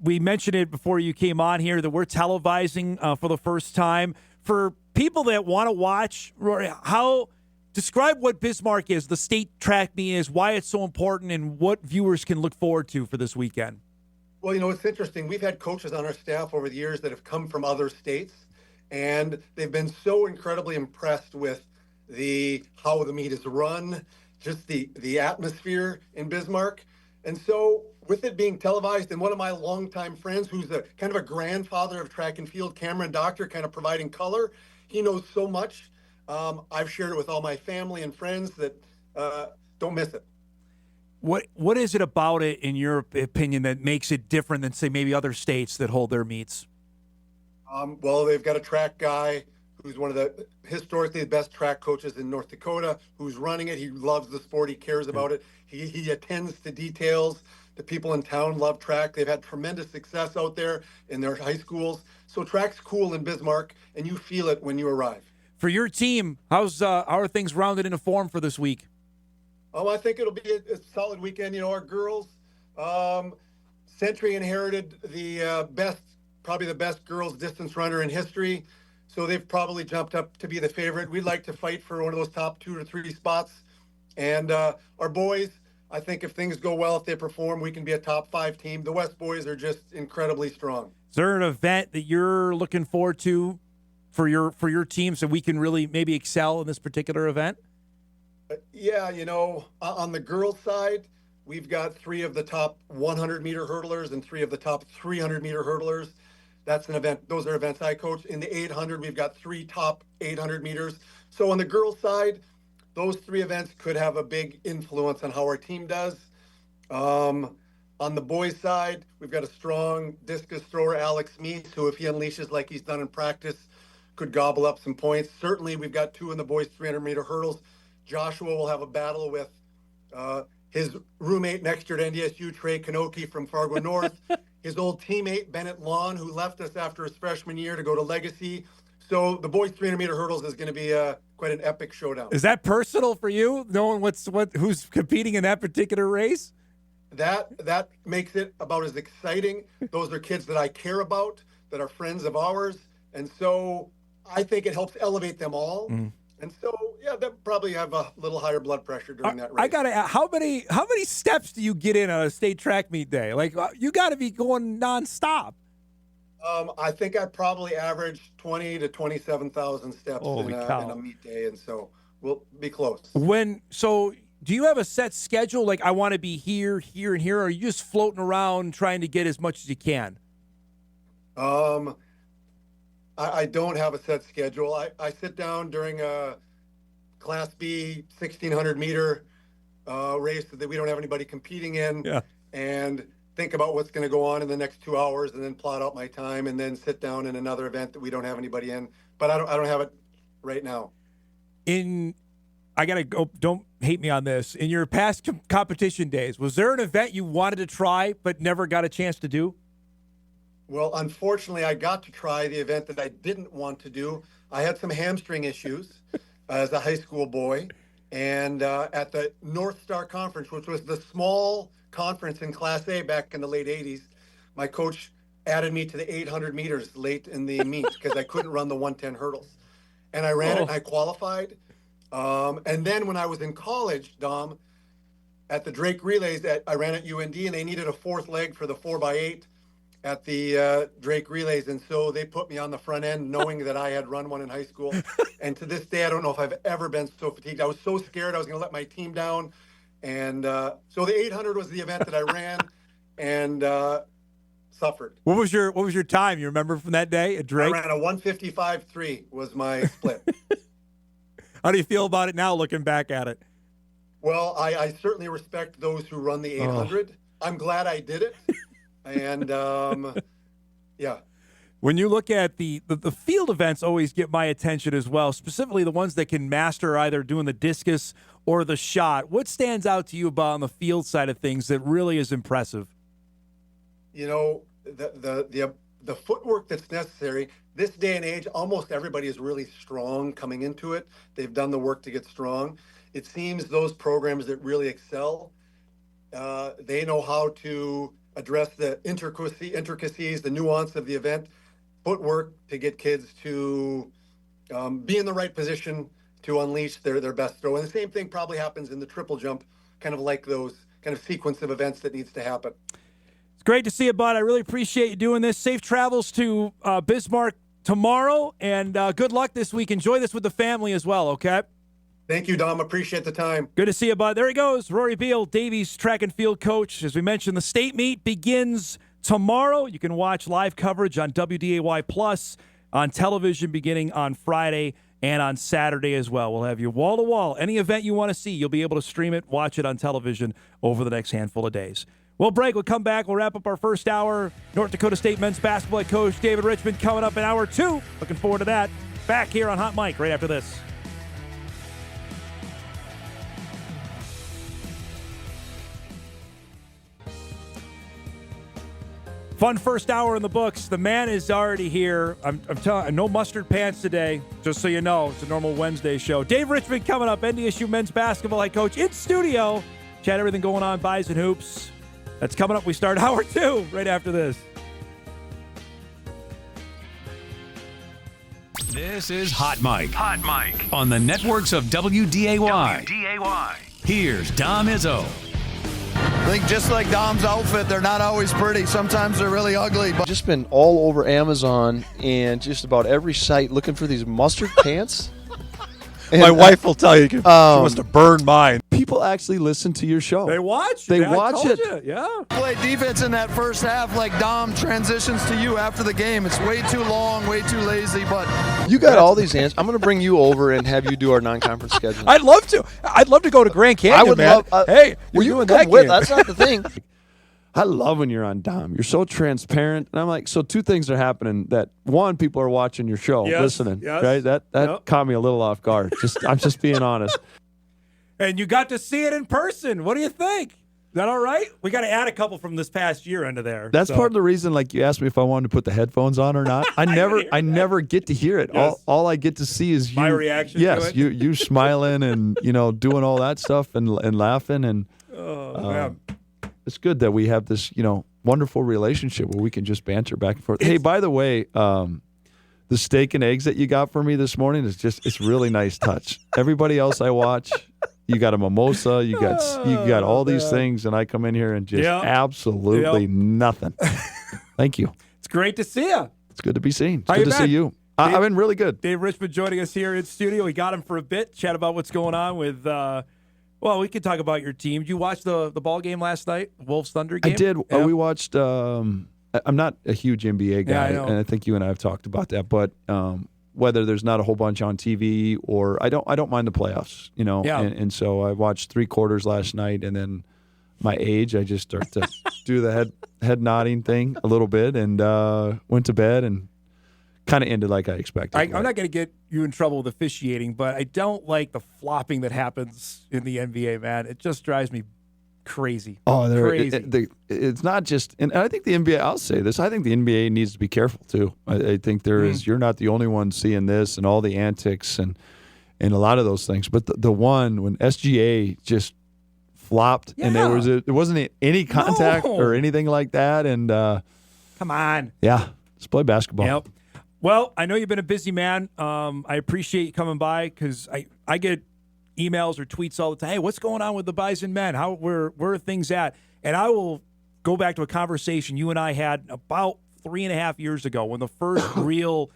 we mentioned it before you came on here that we're televising for the first time. For people that want to watch, Rory, describe what Bismarck is, the state track meet is, why it's so important, and what viewers can look forward to for this weekend. Well, it's interesting. We've had coaches on our staff over the years that have come from other states, and they've been so incredibly impressed with how the meet is run, just the atmosphere in Bismarck. And so with it being televised, and one of my longtime friends who's kind of a grandfather of track and field, Cameron Doctor, kind of providing color, he knows so much. I've shared it with all my family and friends that don't miss it. What is it about it, in your opinion, that makes it different than, say, maybe other states that hold their meets? Well, they've got a track guy who's one of the historically the best track coaches in North Dakota, who's running it. He loves the sport. He cares about it. He attends to details. The people in town love track. They've had tremendous success out there in their high schools. So track's cool in Bismarck, and you feel it when you arrive. For your team, how are things rounded into form for this week? I think it'll be a solid weekend. Our girls, Century inherited the probably the best girls distance runner in history. So they've probably jumped up to be the favorite. We'd like to fight for one of those top 2 to 3 spots. And our boys, I think if things go well, if they perform, we can be a top 5 team. The West boys are just incredibly strong. Is there an event that you're looking forward to for your team so we can really maybe excel in this particular event? Yeah, on the girls' side, we've got 3 of the top 100-meter hurdlers and 3 of the top 300-meter hurdlers. That's an event. Those are events I coach. In the 800, we've got 3 top 800 meters. So on the girls' side, those 3 events could have a big influence on how our team does. On the boys' side, we've got a strong discus thrower, Alex Meese, who if he unleashes like he's done in practice, could gobble up some points. Certainly, we've got 2 in the boys' 300-meter hurdles. Joshua will have a battle with his roommate next year at NDSU, Trey Kanoki from Fargo North, his old teammate, Bennett Lawn, who left us after his freshman year to go to Legacy. So the boys' 300-meter hurdles is going to be quite an epic showdown. Is that personal for you, knowing who's competing in that particular race? That makes it about as exciting. Those are kids that I care about, that are friends of ours. And so I think it helps elevate them all. Mm. And so, yeah, they'll probably have a little higher blood pressure during that race. I got to ask, how many steps do you get in on a state track meet day? Like, you got to be going nonstop. I think I probably average 20 to 27,000 steps in a meet day, and so we'll be close. So do you have a set schedule? Like, I want to be here, here, and here, or are you just floating around trying to get as much as you can? I don't have a set schedule. I sit down during a Class B 1,600-meter race that we don't have anybody competing in, and think about what's going to go on in the next 2 hours, and then plot out my time, and then sit down in another event that we don't have anybody in. But I don't have it right now. I gotta go. Don't hate me on this. In your past competition days, was there an event you wanted to try but never got a chance to do? Well, unfortunately, I got to try the event that I didn't want to do. I had some hamstring issues as a high school boy. And at the North Star Conference, which was the small conference in Class A back in the late 80s, my coach added me to the 800 meters late in the meet because I couldn't run the 110 hurdles. And I ran it and I qualified. And then when I was in college, Dom, at the Drake Relays, I ran at UND, and they needed a 4th leg for the 4x8 at the Drake Relays. And so they put me on the front end knowing that I had run one in high school. And to this day, I don't know if I've ever been so fatigued. I was so scared I was going to let my team down. And so the 800 was the event that I ran and suffered. What was your time you remember from that day at Drake? I ran a 1:55.3 was my split. How do you feel about it now looking back at it? Well, I certainly respect those who run the 800. I'm glad I did it. And, yeah. When you look at the field events always get my attention as well, specifically the ones that can master either doing the discus or the shot. What stands out to you about on the field side of things that really is impressive? You know, the footwork that's necessary. This day and age, almost everybody is really strong coming into it. They've done the work to get strong. It seems those programs that really excel, they know how to address the intricacies, the nuance of the event, footwork to get kids to be in the right position to unleash their best throw. And the same thing probably happens in the triple jump, kind of like those kind of sequence of events that needs to happen. It's great to see you, bud. I really appreciate you doing this. Safe travels to Bismarck tomorrow, and good luck this week. Enjoy this with the family as well, okay? Thank you, Dom. Appreciate the time. Good to see you, bud. There he goes, Rory Beil, Davies track and field coach. As we mentioned, the state meet begins tomorrow. You can watch live coverage on WDAY Plus on television beginning on Friday and on Saturday as well. We'll have you wall-to-wall. Any event you want to see, you'll be able to stream it, watch it on television over the next handful of days. We'll break. We'll come back. We'll wrap up our first hour. North Dakota State men's basketball coach David Richman coming up in hour 2. Looking forward to that. Back here on Hot Mic right after this. Fun first hour in the books. The man is already here. I'm telling, no mustard pants today, just so you know. It's a normal Wednesday show. Dave Richman coming up, NDSU men's basketball head coach in studio. Chat everything going on, Bison Hoops. That's coming up. We start hour 2 right after this. This is Hot Mic. Hot Mic. On the networks of WDAY. Here's Dom Izzo. I think just like Dom's outfit, they're not always pretty. Sometimes they're really ugly. But Just been all over Amazon and just about every site looking for these mustard pants. And, my wife will tell you, she wants to burn mine. People actually listen to your show. They watch. They I watch told it. you. Yeah. play defense in that first half like Dom transitions to you after the game. It's way too long, way too lazy. But you got all these answers. I'm going to bring you over and have you do our non-conference schedule. I'd love to. I'd love to go to Grand Canyon, I would man. love. Hey, well, you're you doing can that come with. game. That's not the thing. I love when you're on Dom. You're so transparent. And I'm like, so two things are happening. That one, people are watching your show, listening. Yes. Right? That caught me a little off guard. I'm just being honest. And you got to see it in person. What do you think? Is that all right? We got to add a couple from this past year into there. That's part of the reason, like, you asked me if I wanted to put the headphones on or not. I never get to hear it. Yes. All I get to see is you. My reaction Yes, to it? you smiling and, doing all that stuff and laughing. And man. it's good that we have this, wonderful relationship where we can just banter back and forth. Hey, by the way, the steak and eggs that you got for me this morning it's really nice touch. Everybody else I watch, you got a mimosa, you got all these things, and I come in here and just absolutely nothing. Thank you. It's great to see you. It's good to be seen. It's How good you to see been? you. I've been really good. Dave Richman joining us here in studio. We got him for a bit, chat about what's going on with well, we could talk about your team. Did you watch the ball game last night, Wolves-Thunder game? I did. Yeah. We watched I'm not a huge NBA guy, Yeah, I know. and I think you and I have talked about that, but whether there's not a whole bunch on TV or I don't mind the playoffs, Yeah. and so I watched 3 quarters last night, and then my age, I just start to do the head nodding thing a little bit, and went to bed and kind of ended like I expected. I'm not going to get you in trouble with officiating, but I don't like the flopping that happens in the NBA, man. It just drives me crazy. Oh, crazy. It's not just, and I think the NBA, I'll say this, I think the NBA needs to be careful too. I think there is, you're not the only one seeing this and all the antics and a lot of those things. But the one when SGA just flopped and there wasn't any contact or anything like that. And come on. Yeah, let's play basketball. Yep. Well, I know you've been a busy man. I appreciate you coming by because I get emails or tweets all the time. Hey, what's going on with the Bison men? Where are things at? And I will go back to a conversation you and I had about 3.5 years ago when the first real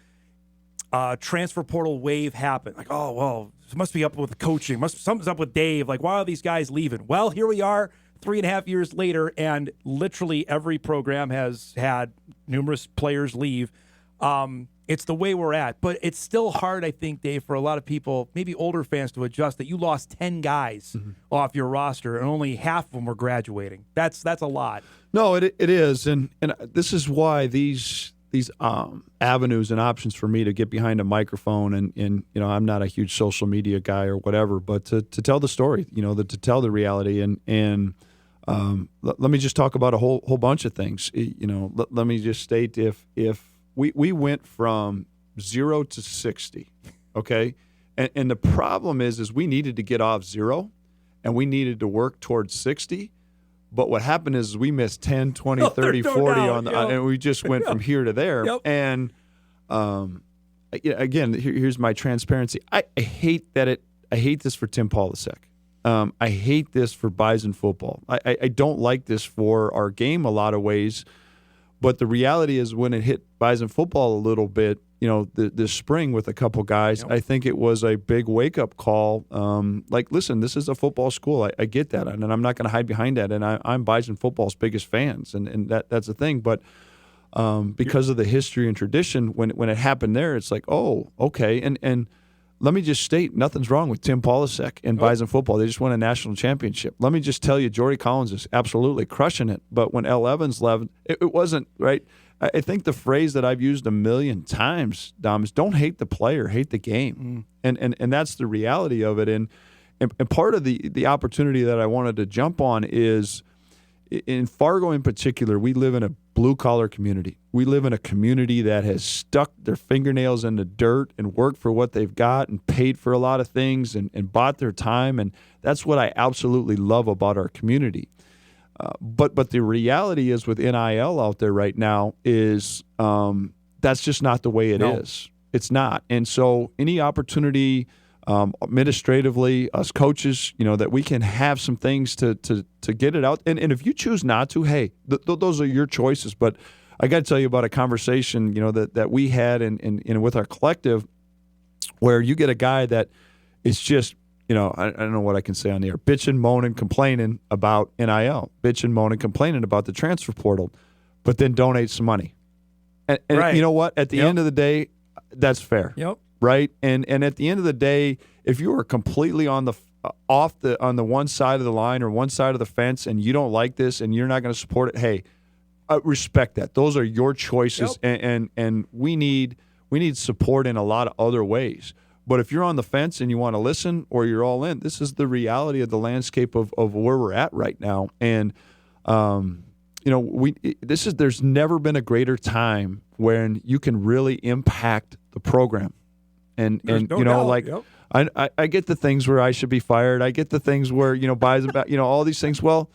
transfer portal wave happened. Like, oh, well, it must be up with coaching. Something's up with Dave. Like, why are these guys leaving? Well, here we are 3.5 years later, and literally every program has had numerous players leave. It's the way we're at. But it's still hard, I think, Dave, for a lot of people, maybe older fans, to adjust that you lost 10 guys off your roster and only half of them were graduating. That's a lot. No, it is. And this is why these avenues and options for me to get behind a microphone and I'm not a huge social media guy or whatever, but to tell the story, to tell the reality. And let me just talk about a whole bunch of things. Let me just state if we went from 0 to 60, okay? And the problem is we needed to get off 0, and we needed to work towards 60. But what happened is we missed 10, 20, 30, 40 and we just went from here to there. Yep. And again, here's my transparency. I hate this for Tim Polasek. I hate this for Bison football. I don't like this for our game a lot of ways. But the reality is when it hit Bison football a little bit, this spring with a couple guys, I think it was a big wake-up call. Listen, this is a football school. I get that, and I'm not going to hide behind that. And I'm Bison football's biggest fans, and that's the thing. But because of the history and tradition, when it happened there, it's like, oh, okay. And let me just state, nothing's wrong with Tim Polasek and Bison football. They just won a national championship. Let me just tell you, Jordy Collins is absolutely crushing it. But when L. Evans left, it wasn't, right? I think the phrase that I've used a million times, Dom, is don't hate the player, hate the game. And that's the reality of it. And part of the opportunity that I wanted to jump on is in Fargo in particular, we live in a blue-collar community. We live in a community that has stuck their fingernails in the dirt and worked for what they've got and paid for a lot of things and bought their time. And that's what I absolutely love about our community. But the reality is with NIL out there right now is that's just not the way it is. It's not. And so any opportunity administratively, us coaches, that we can have some things to get it out. And if you choose not to, hey, those are your choices. But I got to tell you about a conversation, that we had in with our collective where you get a guy that is just, I don't know what I can say on the air, bitching, moaning, complaining about NIL, bitching, moaning, complaining about the transfer portal, but then donate some money. And right. You know what? At the end of the day, that's fair. Yep. Right? And at the end of the day, if you are completely on the one side of the line or one side of the fence and you don't like this and you're not going to support it, hey, respect that. Those are your choices, and we need support in a lot of other ways. But if you're on the fence and you want to listen or you're all in, this is the reality of the landscape of where we're at right now. And there's never been a greater time when you can really impact the program. And I get the things where I should be fired. I get the things where buys about all these things. Well,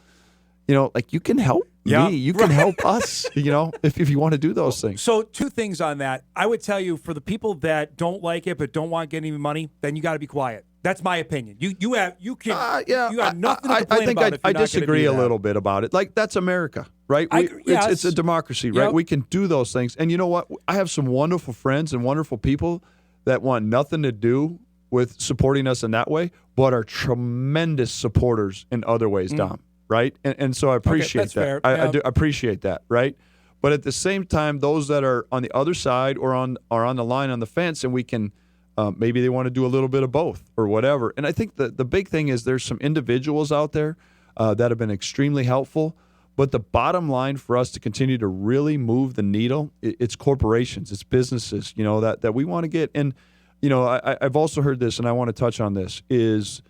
you can help me. You can help us. If you want to do those things. So 2 things on that. I would tell you, for the people that don't like it but don't want to get any money, then you got to be quiet. That's my opinion. You got nothing to complain about. I disagree a little bit about it. Like, that's America, right? It's a democracy, right? We can do those things. And you know what? I have some wonderful friends and wonderful people that want nothing to do with supporting us in that way, but are tremendous supporters in other ways, Dom, right? And so I appreciate that. Fair. I do appreciate that, right? But at the same time, those that are on the other side or are on the line on the fence, and we can maybe they want to do a little bit of both or whatever. And I think the big thing is there's some individuals out there that have been extremely helpful. But the bottom line for us to continue to really move the needle, it's corporations, it's businesses, that we want to get. And, I've also heard this, and I want to touch on this, is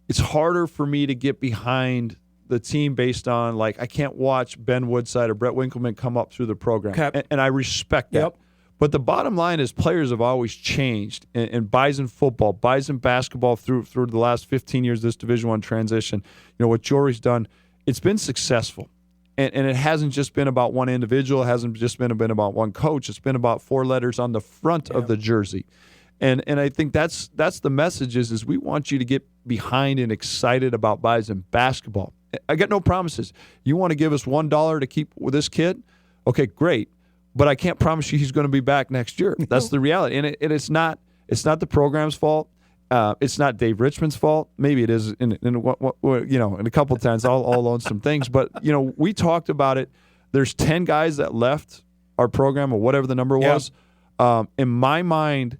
it's harder for me to get behind the team based on, I can't watch Ben Woodside or Brett Winkleman come up through the program. And I respect that. Yep. But the bottom line is players have always changed. And Bison football, Bison basketball through the last 15 years, this Division I transition, what Jory's done, it's been successful. And it hasn't just been about one individual. It hasn't just been about one coach. It's been about 4 letters on the front of the jersey. And I think that's the message is we want you to get behind and excited about Bison basketball. I got no promises. You want to give us $1 to keep with this kid? Okay, great. But I can't promise you he's going to be back next year. That's the reality. And it's not the program's fault. It's not Dave Richman's fault. Maybe it is in a couple of times. I'll own some things. But, we talked about it. There's 10 guys that left our program or whatever the number was. In my mind,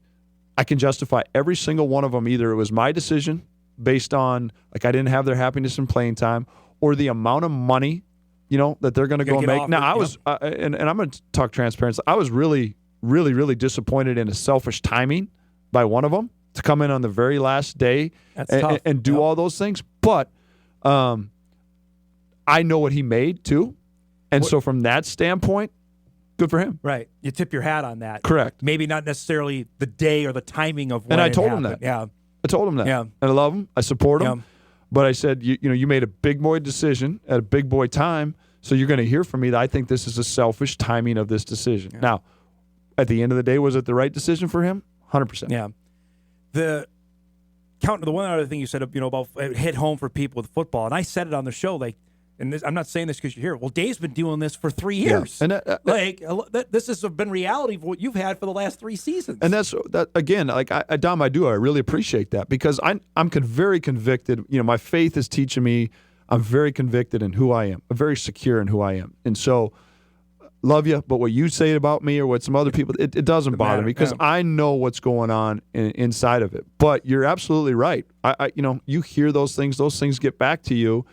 I can justify every single one of them. Either it was my decision based on, I didn't have their happiness in playing time, or the amount of money, that they're going to go and make. Now, I was, and I'm going to talk transparency. I was really, really, really disappointed in a selfish timing by one of them to come in on the very last day and do all those things. But I know what he made too. And so from that standpoint, good for him. Right. You tip your hat on that. Correct. Maybe not necessarily the day or the timing of when and I it told happened. him that. Yeah. I told him that. Yeah. And I love him. I support him. But I said, you made a big boy decision at a big boy time, so you're going to hear from me that I think this is a selfish timing of this decision. Yeah. Now, at the end of the day, was it the right decision for him? 100%. Yeah. The one other thing you said, about hit home for people with football, and I said it on the show, and I'm not saying this because you're here. Well, Dave's been doing this for 3 years. Yeah. And this has been reality for what you've had for the last 3 seasons. And that's again, Dom, I really appreciate that because I'm very convicted. My faith is teaching me. I'm very convicted in who I am. I'm very secure in who I am, and so love you. But what you say about me or what some other people, it doesn't bother me because I know what's going on inside of it. But you're absolutely right. You hear those things get back to you.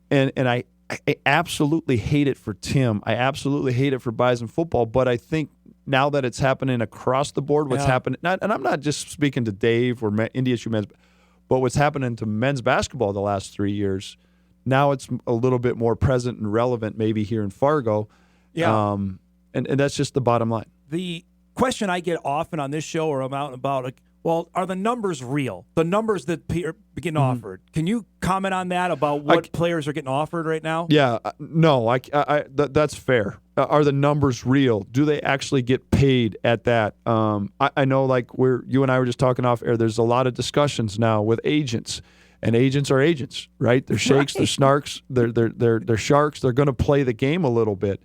And I absolutely hate it for Tim. I absolutely hate it for Bison football. But I think now that it's happening across the board, what's happening, and I'm not just speaking to Dave or NDSU men's, but what's happening to men's basketball the last 3 years, now it's a little bit more present and relevant maybe here in Fargo. Yeah. And that's just the bottom line. The question I get often on this show or about, like, well, are the numbers real? The numbers that are getting offered. Can you comment on that about what players are getting offered right now? Yeah, no, that's fair. Are the numbers real? Do they actually get paid at that? I know, like you and I were just talking off air. There's a lot of discussions now with agents, and agents are agents, right? They're shakes, they're snarks, they're sharks. They're going to play the game a little bit,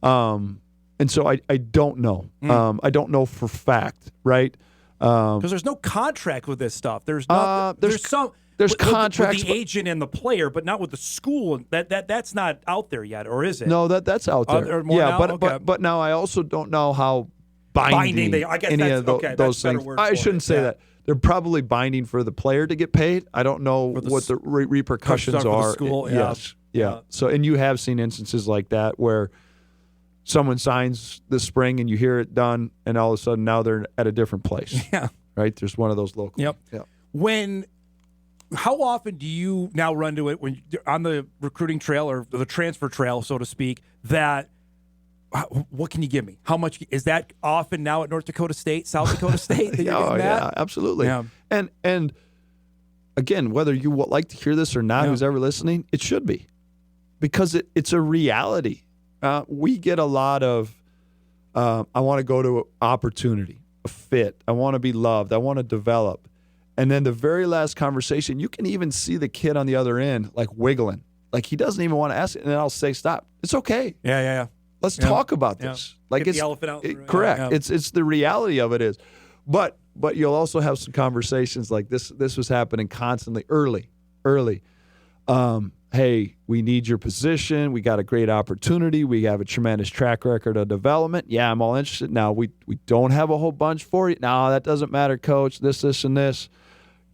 and so I don't know. I don't know for fact, right? Because there's no contract with this stuff. There's some. There's with contracts with the agent and the player, but not with the school. That's not out there yet, or is it? No, that's out there. Now? But now I also don't know how binding I guess any that's, of those things. I shouldn't say that. They're probably binding for the player to get paid. I don't know what the repercussions are. For the school, yes, yeah. So, and you have seen instances like that where someone signs this spring and you hear it done, and all of a sudden now they're at a different place. Yeah, right. There's one of those local. Yep. Yeah. How often do you now run to it when you're on the recruiting trail or the transfer trail, so to speak, that what can you give me? How much is that often now at North Dakota State, South Dakota State? That you're getting that? Yeah, absolutely. Yeah. And again, whether you like to hear this or not, who's ever listening, it should be, because it's a reality. We get a lot of, I want to go to an opportunity, a fit. I want to be loved. I want to develop. And then the very last conversation, you can even see the kid on the other end, like wiggling. Like he doesn't even want to ask it. And then I'll say, stop. It's okay. Yeah. Let's talk about this. Like, Get it's the elephant out. Correct. Yeah. It's the reality of it is. But you'll also have some conversations like this. This was happening constantly early. Hey, we need your position. We got a great opportunity. We have a tremendous track record of development. Yeah, I'm all interested. Now, we don't have a whole bunch for you. No, that doesn't matter, coach. This, and this.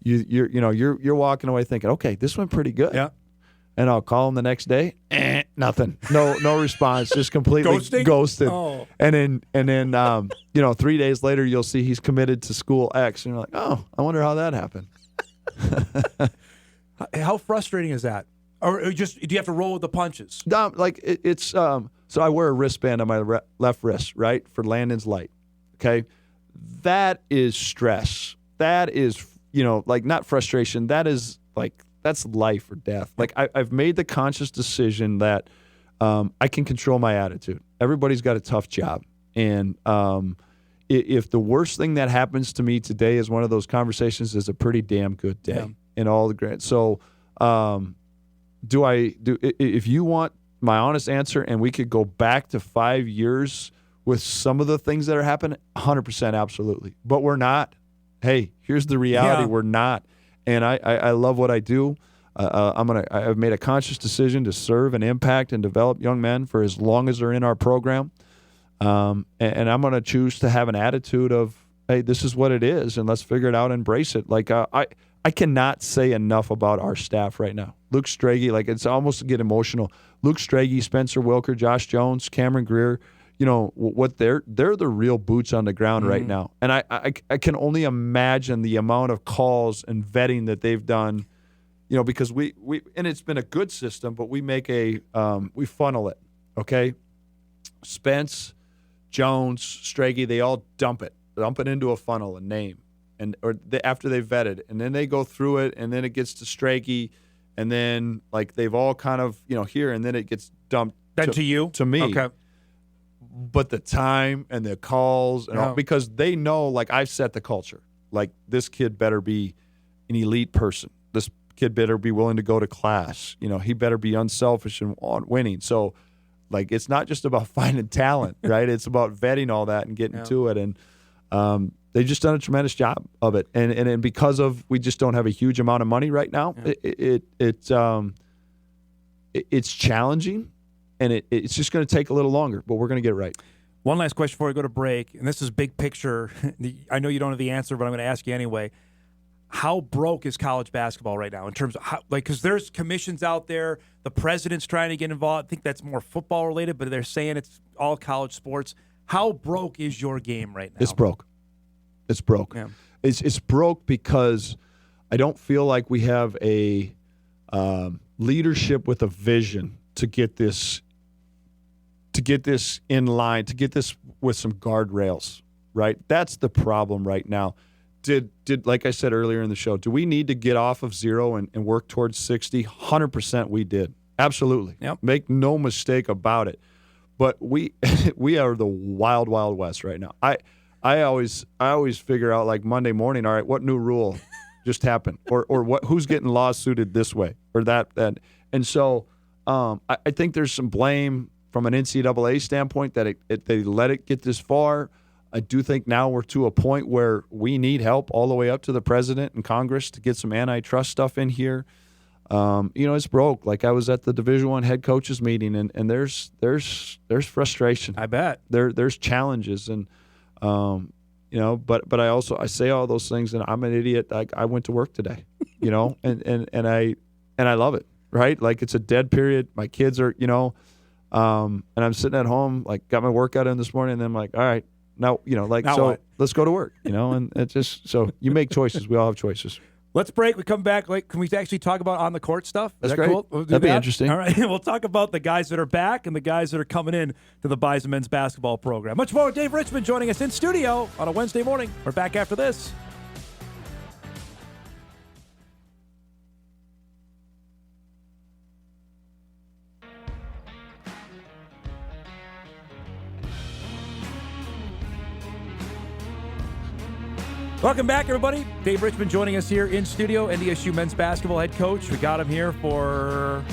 You're walking away thinking, okay, this went pretty good. Yeah. And I'll call him the next day. Nothing. No response. Just completely ghosted. Oh. And then 3 days later, you'll see he's committed to school X, and you're like, oh, I wonder how that happened. How frustrating is that? Or just do you have to roll with the punches? It's so I wear a wristband on my left wrist, right, for Landon's light. Okay, that is stress. That is not frustration. That is that's life or death. Like I've made the conscious decision that I can control my attitude. Everybody's got a tough job, and if the worst thing that happens to me today is one of those conversations, is a pretty damn good day in all the grand. So. If you want my honest answer, and we could go back to 5 years with some of the things that are happening, 100% absolutely. But we're not. Hey, here's the reality. Yeah. We're not. And I love what I do. I've made a conscious decision to serve and impact and develop young men for as long as they're in our program. And I'm going to choose to have an attitude of, hey, this is what it is, and let's figure it out and embrace it. Like I cannot say enough about our staff right now. Luke Strage, it's almost get emotional. Luke Strage, Spencer Wilker, Josh Jones, Cameron Greer, what they're the real boots on the ground right now. And I can only imagine the amount of calls and vetting that they've done, because we and it's been a good system, but we make we funnel it, okay? Spence, Jones, Strage, they all dump it into a funnel, a name. After they vetted, and then they go through it, and then it gets to Strachey, and then they've all kind of here, and then it gets dumped to you, to me. Okay. But the time and the calls and all, because they know I've set the culture. This kid better be an elite person. This kid better be willing to go to class. He better be unselfish and winning. So it's not just about finding talent, right? It's about vetting all that and getting to it. And they've just done a tremendous job of it, and because of we just don't have a huge amount of money right now, it's challenging, and it's just going to take a little longer, but we're going to get it right. One last question before we go to break, and this is big picture. I know you don't have the answer, but I'm going to ask you anyway. how broke is college basketball right now in terms of because there's commissions out there. The president's trying to get involved. I think that's more football related, but they're saying it's all college sports. How broke is your game right now? It's broke. It's broke. Yeah. It's broke because I don't feel like we have a leadership with a vision to get this in line, to get this with some guardrails, right? That's the problem right now. Did like I said earlier in the show, do we need to get off of 0 and work towards 60? 100% we did. Absolutely. Yep. Make no mistake about it. But we are the wild, wild west right now. I always figure out like Monday morning, all right, what new rule just happened? Or what who's getting lawsuited this way or that. And so I think there's some blame from an NCAA standpoint that they let it get this far. I do think now we're to a point where we need help all the way up to the president and Congress to get some antitrust stuff in here. It's broke. Like I was at the Division I head coaches meeting, and there's frustration. I bet there's challenges, and but I say all those things, and I'm an idiot. I went to work today, and I love it. Right, like it's a dead period. My kids are, and I'm sitting at home, like got my workout in this morning, and then I'm like, all right. Now, let's go to work, and it's just so you make choices. We all have choices. Let's break. We come back. Can we actually talk about on the court stuff? That's Is that great. Cool? We'll do That'd be that? interesting. All right. We'll talk about the guys that are back and the guys that are coming in to the Bison men's basketball program. Much more with Dave Richman joining us in studio on a Wednesday morning. We're back after this. Welcome back, everybody. Dave Richman joining us here in studio, NDSU men's basketball head coach. We got him here for,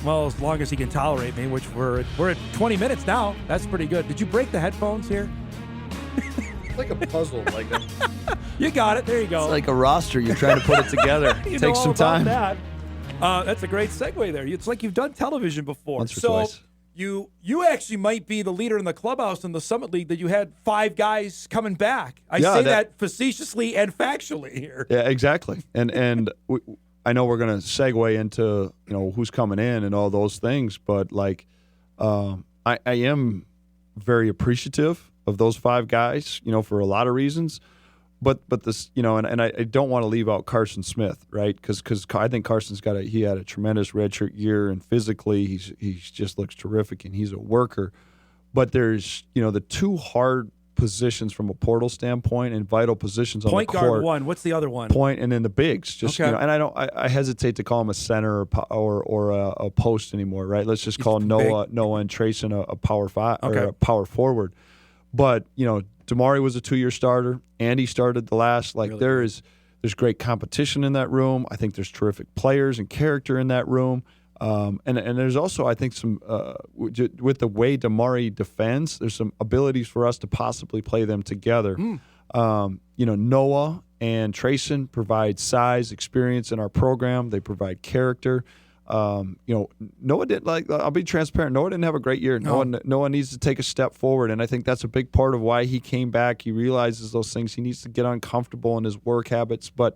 as long as he can tolerate me, which we're at 20 minutes now. That's pretty good. Did you break the headphones here? It's like a puzzle. You got it. There you go. It's like a roster. You're trying to put it together. It takes some time. That. That's a great segue there. It's like you've done television before. Once or twice. You actually might be the leader in the clubhouse in the Summit League that you had 5 guys coming back. I say that facetiously and factually here. Yeah, exactly. And I know we're going to segue into who's coming in and all those things, but I am very appreciative of those 5 guys, for a lot of reasons. But this, and I don't want to leave out Carson Smith, right? Because I think Carson's he had a tremendous redshirt year, and physically he just looks terrific, and he's a worker. But there's the 2 hard positions from a portal standpoint and vital positions on the court. Point guard 1. What's the other one? Point, and then the bigs. Just okay. And I hesitate to call him a center or a post anymore, right? Let's just call Noah and Trayson a power 5 or a power forward. But Damari was a 2-year starter. Andy started the last. Really? There's great competition in that room. I think there's terrific players and character in that room. And there's also, I think, some with the way Damari defends, there's some abilities for us to possibly play them together. Noah and Trayson provide size, experience in our program. They provide character. Noah didn't I'll be transparent. Noah didn't have a great year. No. Noah needs to take a step forward, and I think that's a big part of why he came back. He realizes those things. He needs to get uncomfortable in his work habits, but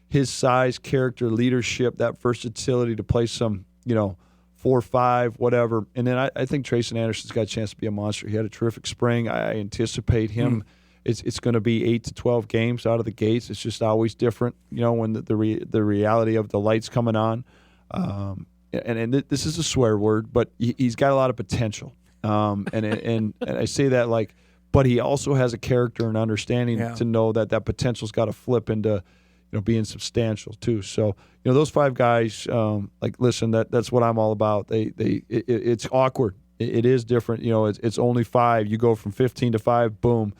his size, character, leadership, that versatility to play some, 4-5, whatever. And then I think Trayson Anderson's got a chance to be a monster. He had a terrific spring. I anticipate him. It's going to be 8 to 12 games out of the gates. It's just always different, when the reality of the lights coming on. And this is a swear word, but he's got a lot of potential. And I say that but he also has a character and understanding to know that potential's got to flip into, being substantial too. So, those 5 guys, listen, that's what I'm all about. It's awkward. It is different. It's only 5. You go from 15 to 5, boom.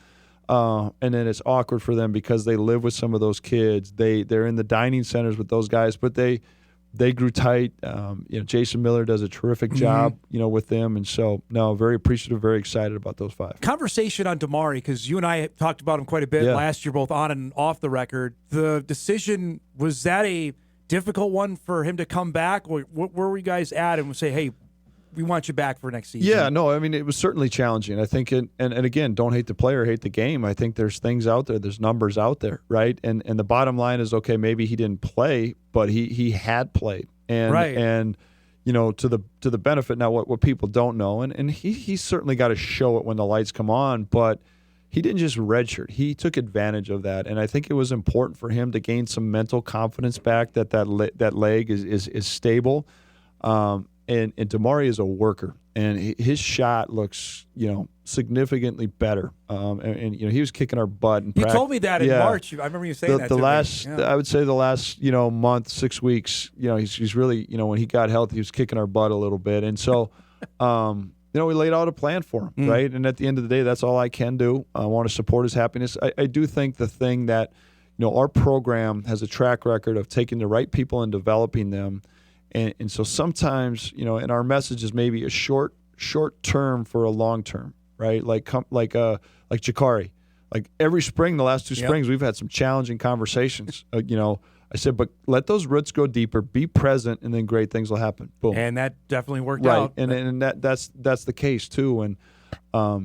And then it's awkward for them because they live with some of those kids. They're in the dining centers with those guys, but they grew tight. Jason Miller does a terrific job, with them. And so, very appreciative, very excited about those 5. Conversation on Damari, because you and I talked about him quite a bit last year, both on and off the record. The decision, was that a difficult one for him to come back? Or where were you guys at and say, hey, we want you back for next season. Yeah, no, I mean, it was certainly challenging. I think, and again, don't hate the player, hate the game. I think there's things out there, there's numbers out there, right? And the bottom line is, okay, maybe he didn't play, but he had played, and to the benefit. Now, what people don't know, and he's certainly got to show it when the lights come on, but he didn't just redshirt. He took advantage of that, and I think it was important for him to gain some mental confidence back that leg is stable. And Damari is a worker, and his shot looks significantly better. And he was kicking our butt. You told me that in March. I remember you saying that. I would say the last month, 6 weeks. He's really when he got healthy, he was kicking our butt a little bit, and so. We laid out a plan for him, right? And at the end of the day, that's all I can do. I want to support his happiness. I do think the thing that, our program has a track record of taking the right people and developing them. And so sometimes, and our message is maybe a short term for a long term, right? Like Jakari. Like every spring, the last 2 springs, we've had some challenging conversations, I said, but let those roots go deeper, be present, and then great things will happen. Boom. And that definitely worked right. out. And that's the case too. And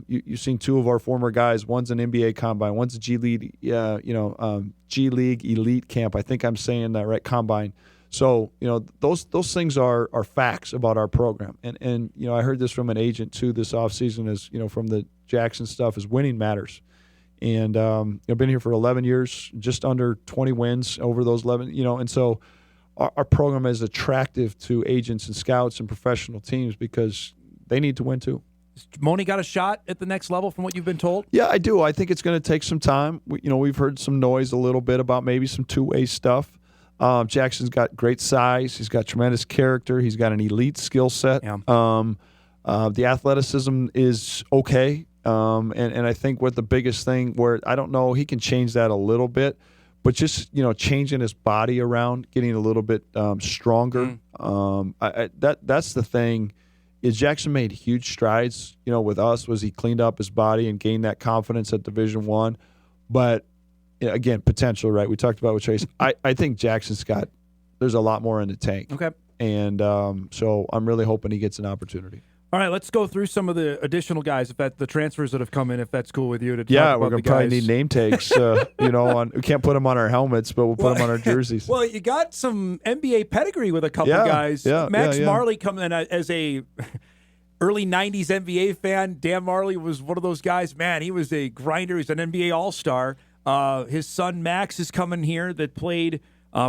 you've seen 2 of our former guys. One's an NBA combine. One's a G League, G League elite camp. I think I'm saying that right. Combine. So those things are facts about our program. And I heard this from an agent too this offseason, as from the Jackson stuff, is winning matters. And I've been here for 11 years, just under 20 wins over those 11. And so our program is attractive to agents and scouts and professional teams because they need to win too. Moni got a shot at the next level from what you've been told? Yeah, I do. I think it's going to take some time. We've heard some noise a little bit about maybe some two-way stuff. Jackson's got great size. He's got tremendous character. He's got an elite skill set. Yeah. The athleticism is okay. And I think what the biggest thing where I don't know, he can change that a little bit, but just, changing his body around, getting a little bit stronger. That's the thing is Jackson made huge strides, with us was he cleaned up his body and gained that confidence at Division I. But again, potential, right? We talked about with Chase. I think there's a lot more in the tank. Okay. And so I'm really hoping he gets an opportunity. All right, let's go through some of the additional guys, the transfers that have come in, if that's cool with you. We're going to probably need name tags. We can't put them on our helmets, but we'll put them on our jerseys. Well, you got some NBA pedigree with a couple guys. Max Marley coming in as a early 90s NBA fan. Dan Marley was one of those guys. Man, he was a grinder. He's an NBA All-Star. His son Max is coming here that played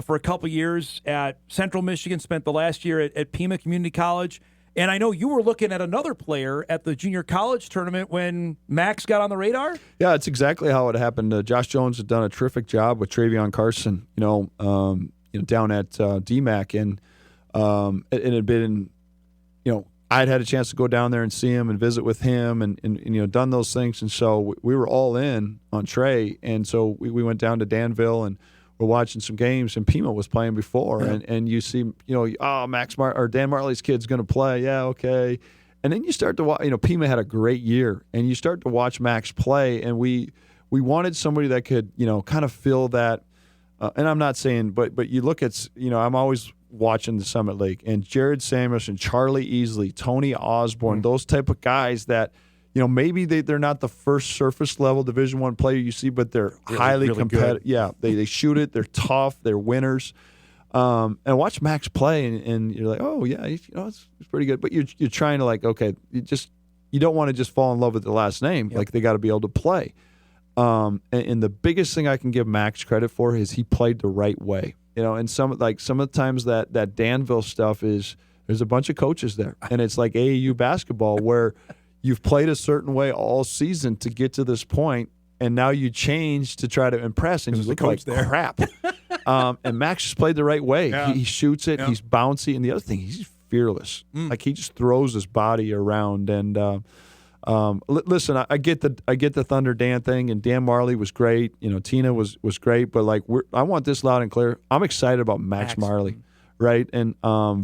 for a couple years at Central Michigan, spent the last year at Pima Community College. And I know you were looking at another player at the junior college tournament when Max got on the radar. Yeah, it's exactly how it happened. Josh Jones had done a terrific job with Travion Carson, down at DMAC, and it had been, I'd had a chance to go down there and see him and visit with him, and done those things, and so we were all in on Trey, and so we went down to Danville and. We're watching some games, and Pima was playing before, and you see, Dan Marley's kid's going to play. Yeah, okay. And then you start to watch, Pima had a great year, and you start to watch Max play, and we wanted somebody that could, kind of fill that. And I'm not saying, but you look at, I'm always watching the Summit League, and Jared Samuelson, Charlie Easley, Tony Osborne, those type of guys that. Maybe they're not the first surface level Division I player you see, but they're highly competitive. Yeah, they shoot it. They're tough. They're winners. And watch Max play, and you're like, oh yeah, it's pretty good. But you're trying to okay, you don't want to just fall in love with the last name. Yep. Like they got to be able to play. And the biggest thing I can give Max credit for is he played the right way. And some of the times that Danville stuff is there's a bunch of coaches there, and it's like AAU basketball where. You've played a certain way all season to get to this point, and now you change to try to impress, and you look like crap. And Max just played the right way. Yeah. He shoots it. Yeah. He's bouncy. And the other thing, he's fearless. Like he just throws his body around. And listen, I get the Thunder Dan thing, and Dan Marley was great. Tina was great. But I want this loud and clear. I'm excited about Max Marley. Right, and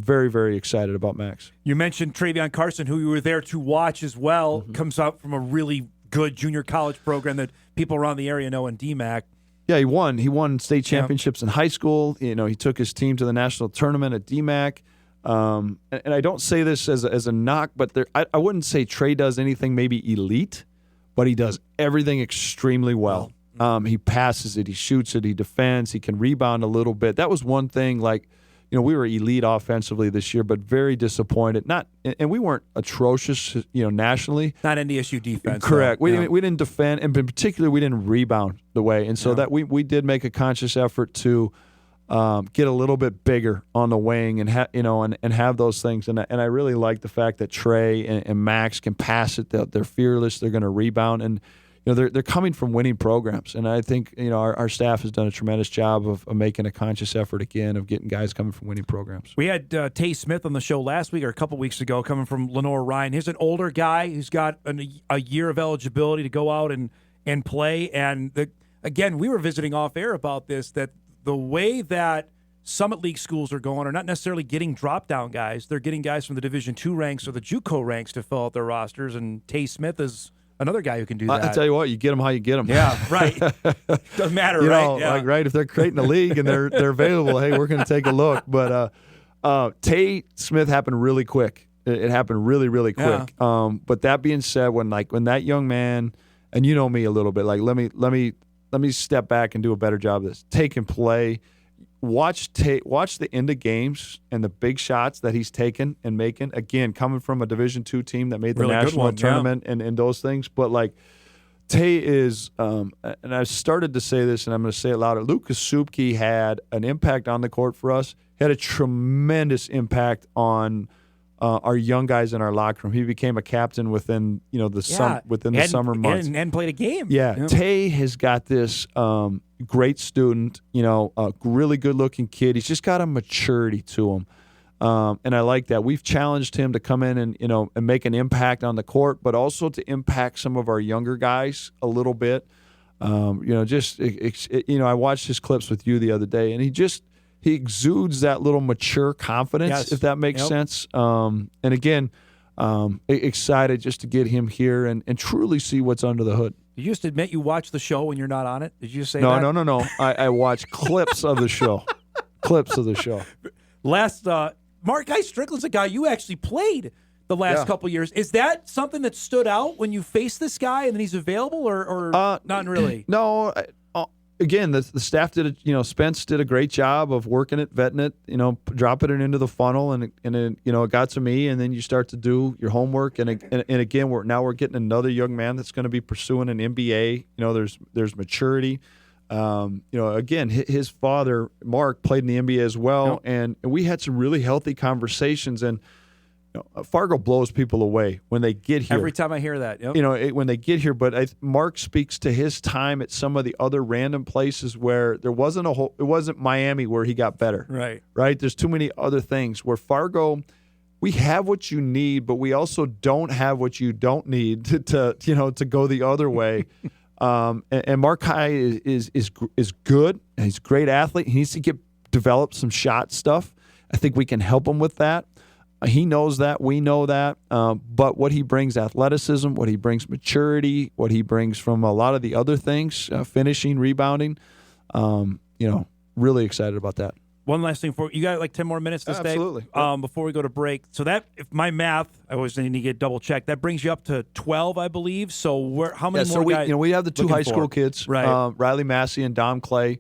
very, very excited about Max. You mentioned Travion Carson, who you were there to watch as well, comes out from a really good junior college program that people around the area know in DMAC. Yeah, he won. He won state championships in high school. He took his team to the national tournament at DMAC. And I don't say this as a knock, but I wouldn't say Trey does anything maybe elite, but he does everything extremely well. He passes it, he shoots it, he defends, he can rebound a little bit. That was one thing, like, we were elite offensively this year, but very disappointed. And we weren't atrocious, nationally. Not NDSU defense. Correct. Though. We didn't defend, and in particular, we didn't rebound the way. And so that we did make a conscious effort to get a little bit bigger on the wing and have those things. And I really like the fact that Trey and Max can pass it. They're fearless. They're going to rebound, and they're coming from winning programs. And I think our staff has done a tremendous job of making a conscious effort again of getting guys coming from winning programs. We had Tay Smith on the show last week or a couple weeks ago, coming from Lenore Ryan. He's an older guy who's got a year of eligibility to go out and play. And again, we were visiting off air about this, that the way that Summit League schools are going are not necessarily getting drop-down guys. They're getting guys from the Division II ranks or the JUCO ranks to fill out their rosters, and Tay Smith is another guy who can do that. I tell you what, you get them how you get them. Yeah, right. Doesn't matter, right? Yeah. Right, if they're creating a league and they're available, hey, we're going to take a look. But Tay Smith happened really quick. It happened really, really quick. Yeah. But that being said, when that young man, and you know me a little bit, like let me step back and do a better job of this. Take and play. Watch the end of games and the big shots that he's taken and making. Again, coming from a Division II team that made the really national tournament and those things. But like Tay is, and I started to say this, and I'm going to say it louder. Lucas Supke had an impact on the court for us. He had a tremendous impact on our young guys in our locker room. He became a captain within the summer months and played a game. Yeah, Tay has got this great student, a really good looking kid. He's just got a maturity to him, and I like that. We've challenged him to come in and make an impact on the court, but also to impact some of our younger guys a little bit. I watched his clips with you the other day, and he exudes that little mature confidence, if that makes sense. And again, excited just to get him here and truly see what's under the hood. You just admit you watch the show when you're not on it? Did you say that? No. I watch clips of the show. Clips of the show. Mark Guy Strickland's a guy you actually played the last couple years. Is that something that stood out when you faced this guy and then he's available, or not really? No. Again, the staff did Spence did a great job of working it, vetting it, dropping it into the funnel, and it got to me, and then you start to do your homework, and again, we're getting another young man that's going to be pursuing an MBA. There's maturity. Again, his father Mark played in the NBA as well, and we had some really healthy conversations, and Fargo blows people away when they get here. Every time I hear that, when they get here. But Mark speaks to his time at some of the other random places where there wasn't it wasn't Miami where he got better. Right. There's too many other things where Fargo, we have what you need, but we also don't have what you don't need to go the other way. And Mark High is good. And he's a great athlete. He needs to develop some shot stuff. I think we can help him with that. He knows that. We know that. But what he brings, athleticism, what he brings, maturity, what he brings from a lot of the other things, finishing, rebounding, really excited about that. One last thing for you got like 10 more minutes to stay? Absolutely. Before we go to break. So that, if my math, I always need to get double checked. That brings you up to 12, I believe. So how many more guys? We have the two high school kids, right? Riley Massey and Dom Clay.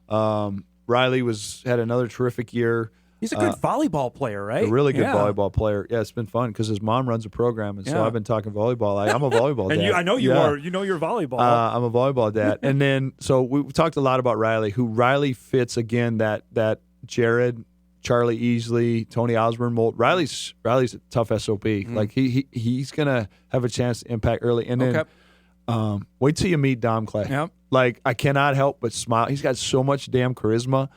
Riley had another terrific year. He's a good volleyball player, right? A really good volleyball player. Yeah, it's been fun because his mom runs a program, and so I've been talking volleyball. I'm a volleyball dad. And I know you are. You know your volleyball. I'm a volleyball dad. And then, so we talked a lot about Riley, who Riley fits, again, that Jared, Charlie Easley, Tony Osborne mold. Riley's a tough SOB. Like, he's going to have a chance to impact early. And then wait till you meet Dom Clay. Yep. Like, I cannot help but smile. He's got so much damn charisma.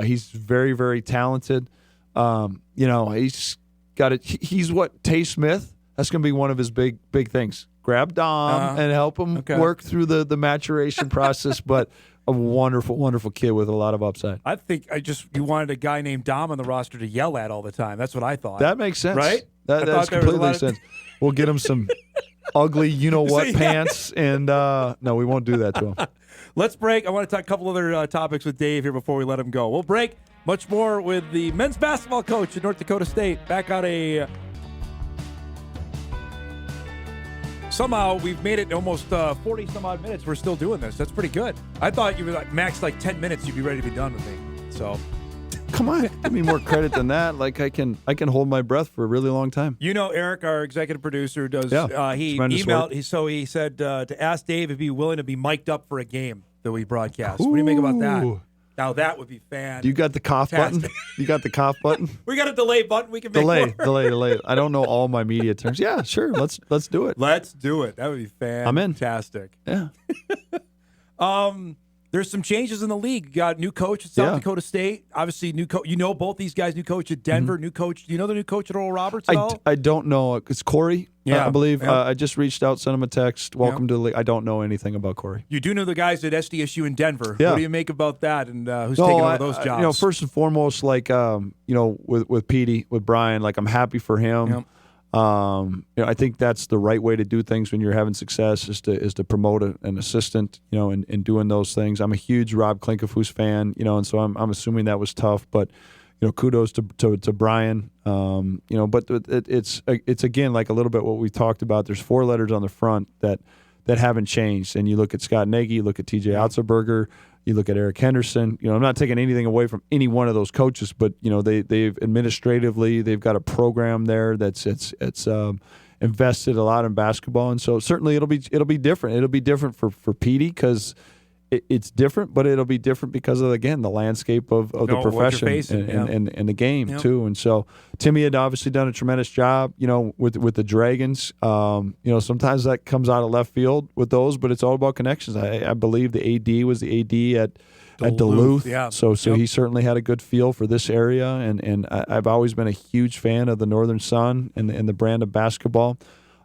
He's very, very talented. He's got it. He's what Tay Smith. That's going to be one of his big things. Grab Dom and help him work through the maturation process. But a wonderful, wonderful kid with a lot of upside. I think you wanted a guy named Dom on the roster to yell at all the time. That's what I thought. That makes sense, right? That's completely makes sense. We'll get him some ugly, pants, and no, we won't do that to him. Let's break. I want to talk a couple other topics with Dave here before we let him go. We'll break. Much more with the men's basketball coach at North Dakota State. Back on a... Somehow we've made it almost 40-some-odd minutes. We're still doing this. That's pretty good. I thought you were max 10 minutes. You'd be ready to be done with me. So... Come on, give me more credit than that. Like I can hold my breath for a really long time. Eric, our executive producer, does. He tremendous emailed. work. So he said to ask Dave if he'd be willing to be mic'd up for a game that we broadcast. What do you make about that? Now that would be fantastic. You got the cough button? You got the cough button? We got a delay button. We can make delay. I don't know all my media terms. Yeah, sure. Let's do it. Let's do it. That would be fantastic. I'm in. Fantastic. Yeah. There's some changes in the league. You got new coach at South Dakota State. Obviously, new coach. You know both these guys. New coach at Denver. New coach. Do you know the new coach at Oral Roberts at all? I don't know. It's Corey, I believe. Yeah. I just reached out, sent him a text. Welcome to the league. I don't know anything about Corey. You do know the guys at NDSU in Denver. Yeah. What do you make about that, and who's taking over those jobs? First and foremost, with Petey, with Brian, I'm happy for him. Yep. I think that's the right way to do things when you're having success is to promote an assistant, and doing those things. I'm a huge Rob Klinkafus fan, and so I'm assuming that was tough, but kudos to Brian. But it's again like a little bit what we talked about. There's 4 letters on the front that haven't changed, and you look at Scott Nagy, you look at TJ Otzelberger, you look at Eric Henderson. I'm not taking anything away from any one of those coaches, but they've administratively they've got a program there that's invested a lot in basketball, and so certainly it'll be different. It'll be different for Petey because it's different, but it'll be different because of the landscape of the profession and the game too. And so Timmy had obviously done a tremendous job, with the Dragons. Sometimes that comes out of left field with those, but it's all about connections. I believe the AD was the AD at Duluth. Yeah. So he certainly had a good feel for this area, and I've always been a huge fan of the Northern Sun and the brand of basketball.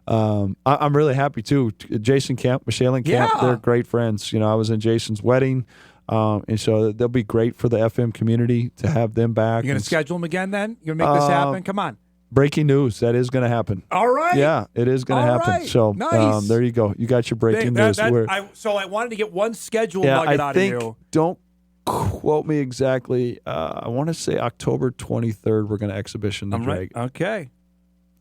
I'm really happy too. Jason Kemp, Michelle and Kemp, they're great friends. I was in Jason's wedding, and so they'll be great for the FM community to have them back. You're going to schedule them again then? You're going to make this happen? Come on. Breaking news. That is going to happen. All right. Yeah, it is going to happen. Right. So nice. There you go. You got your breaking news. So I wanted to get one schedule nugget out of you. Don't quote me exactly. I want to say October 23rd we're going to exhibition the Dragon. Right. Okay.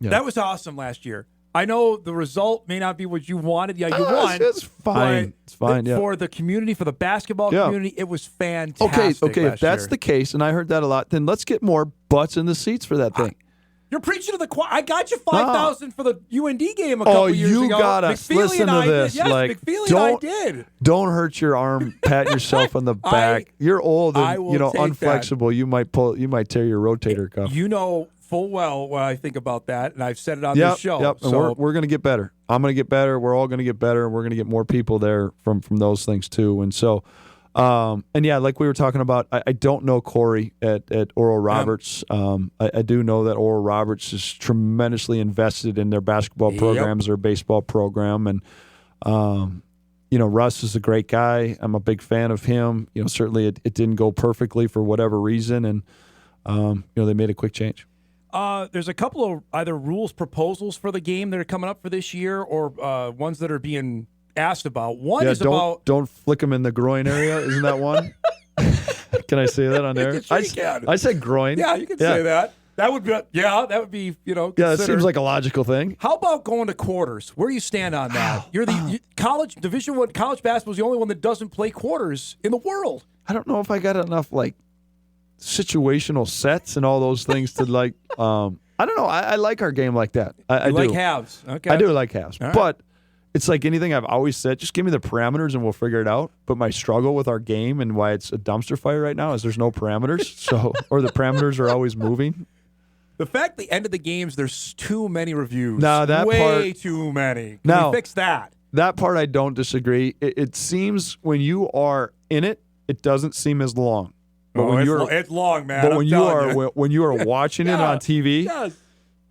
Yeah. That was awesome last year. I know the result may not be what you wanted. Yeah, you won. It's fine. It's fine. Yeah. For the community, for the basketball community, it was fantastic. Okay. If that's the case, and I heard that a lot, then let's get more butts in the seats for that thing. You're preaching to the choir. I got you 5,000 for the UND game a couple years ago. Oh, you gotta listen to this. Yes, McFeely and I did. Don't hurt your arm. Pat yourself on the back. You're old and unflexible. That. You might tear your rotator cuff. You know full well what I think about that, and I've said it on this show. Yep. And so we're going to get better. I'm going to get better. We're all going to get better, and we're going to get more people there from those things too. And so, like we were talking about, I don't know Corey at Oral Roberts. I do know that Oral Roberts is tremendously invested in their basketball programs, their baseball program, and Russ is a great guy. I'm a big fan of him. Certainly it didn't go perfectly for whatever reason, and they made a quick change. There's a couple of either rules proposals for the game that are coming up for this year, or ones that are being asked about. One is about don't flick them in the groin area. Isn't that one? Can I say that on there? Sure you can. I said groin. Yeah, you can say that. That would be Yeah, that seems like a logical thing. How about going to quarters? Where do you stand on that? You're the college Division I college basketball is the only one that doesn't play quarters in the world. I don't know if I got enough situational sets and all those things to I don't know. I like our game like that. I do. Like halves. Okay. I do like halves. All right. But it's like anything I've always said, just give me the parameters and we'll figure it out. But my struggle with our game and why it's a dumpster fire right now is there's no parameters. Or the parameters are always moving. The fact the end of the games, there's too many reviews. No, that way too many. Can we fix that? That part I don't disagree. It seems when you are in it, it doesn't seem as long. But it's long, man. But when you are watching it on TV, yes.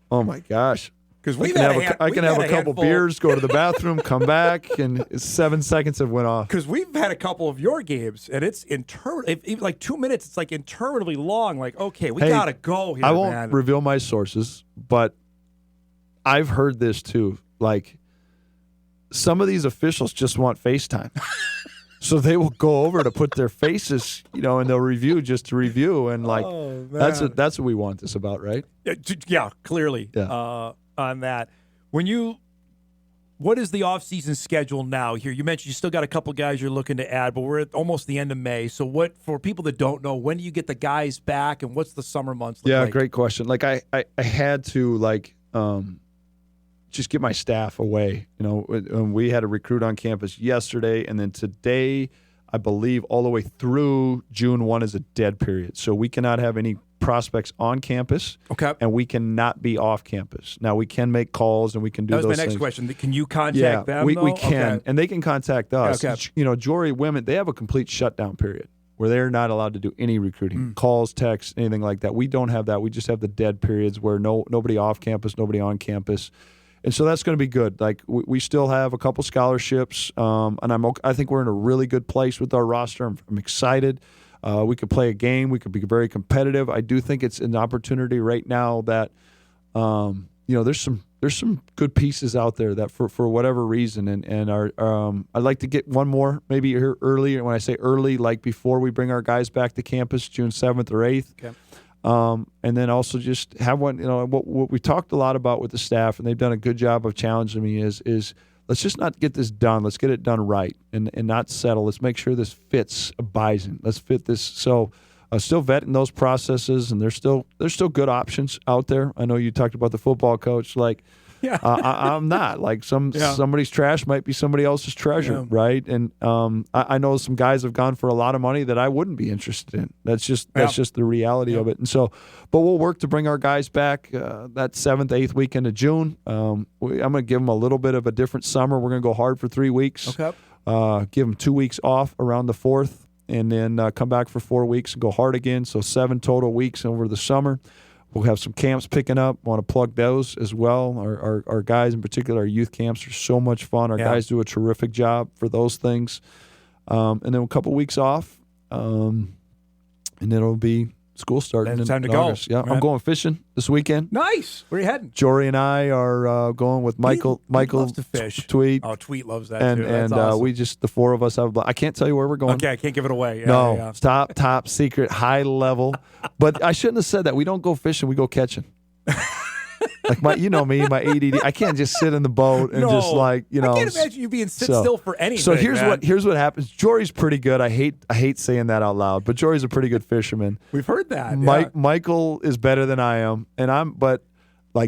Oh my gosh! Because I can have a couple beers, go to the bathroom, come back, and 7 seconds have went off. Because we've had a couple of your games, and it's like 2 minutes. It's like interminably long. Like, okay, we gotta go here. I won't reveal my sources, but I've heard this too. Like, some of these officials just want FaceTime. So they will go over to put their faces, and they'll review just to review, and that's what we want this about, right? Yeah, clearly. Yeah. On that, what is the off-season schedule now? Here, you mentioned you still got a couple guys you're looking to add, but we're at almost the end of May. So, for people that don't know, when do you get the guys back, and what's the summer months look like? Great question. Like I had to just get my staff away. We had a recruit on campus yesterday, and then today, I believe, all the way through June 1 is a dead period. So we cannot have any prospects on campus. Okay. And we cannot be off campus. Now, we can make calls and we can do those things. That was my next question. Can you contact them? We though? can. Okay. And they can contact us. Okay. Jory women, they have a complete shutdown period where they're not allowed to do any recruiting, calls, texts, anything like that. We don't have that. We just have the dead periods where nobody off campus, nobody on campus. And so that's going to be good. Like we still have a couple scholarships, and I think we're in a really good place with our roster. I'm excited. We could play a game. We could be very competitive. I do think it's an opportunity right now that, there's some good pieces out there that for whatever reason, and I'd like to get one more maybe here early. And when I say early, like before we bring our guys back to campus, June 7th or 8th. Okay. And then also just have one, what we talked a lot about with the staff, and they've done a good job of challenging me is let's just not get this done. Let's get it done right and not settle. Let's make sure this fits Bison. Let's fit this. So still vetting those processes, and there's still good options out there. I know you talked about the football coach. Yeah. I'm not. Somebody's trash might be somebody else's treasure, right? And I know some guys have gone for a lot of money that I wouldn't be interested in. That's just the reality of it. And so, but we'll work to bring our guys back that 7th, 8th weekend of June. I'm going to give them a little bit of a different summer. We're going to go hard for 3 weeks. Okay. Give them 2 weeks off around the 4th, and then come back for 4 weeks and go hard again. So 7 total weeks over the summer. We'll have some camps picking up. Want to plug those as well. Our guys, in particular, our youth camps are so much fun. Our guys do a terrific job for those things. And then a couple weeks off, and then it'll be school starting. Time to August. go. Yeah, right. I'm going fishing this weekend. Nice. Where are you heading? Jory and I are going with Michael. Michael loves to fish. Tweet. Oh, Tweet loves that and too. That's and awesome. we just the 4 of us have. I can't tell you where we're going. Okay, I can't give it away. No, top secret, high level. But I shouldn't have said that. We don't go fishing. We go catching. Like my ADD. I can't just sit in the boat and just I can't imagine you being still for anything. So here's what happens. Jory's pretty good. I hate saying that out loud, but Jory's a pretty good fisherman. We've heard that. Michael is better than I am, but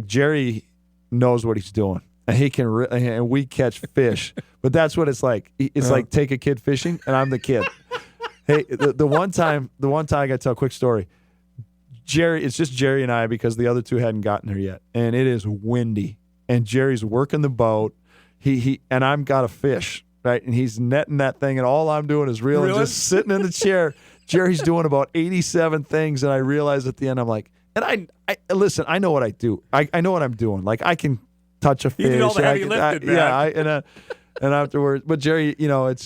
Jerry knows what he's doing, and he can and we catch fish. But that's what it's like. It's like take a kid fishing, and I'm the kid. Hey, the one time I got to tell a quick story. It's just Jerry and I because the other two hadn't gotten there yet, and it is windy. And Jerry's working the boat. He and I'm got a fish, right? And he's netting that thing, and all I'm doing is reeling, just sitting in the chair. Jerry's doing about 87 things, and I realize at the end I'm like, and I listen. I know what I do. I know what I'm doing. Like I can touch a fish. You did all the heavy lifting, man. Yeah, and afterwards, but Jerry,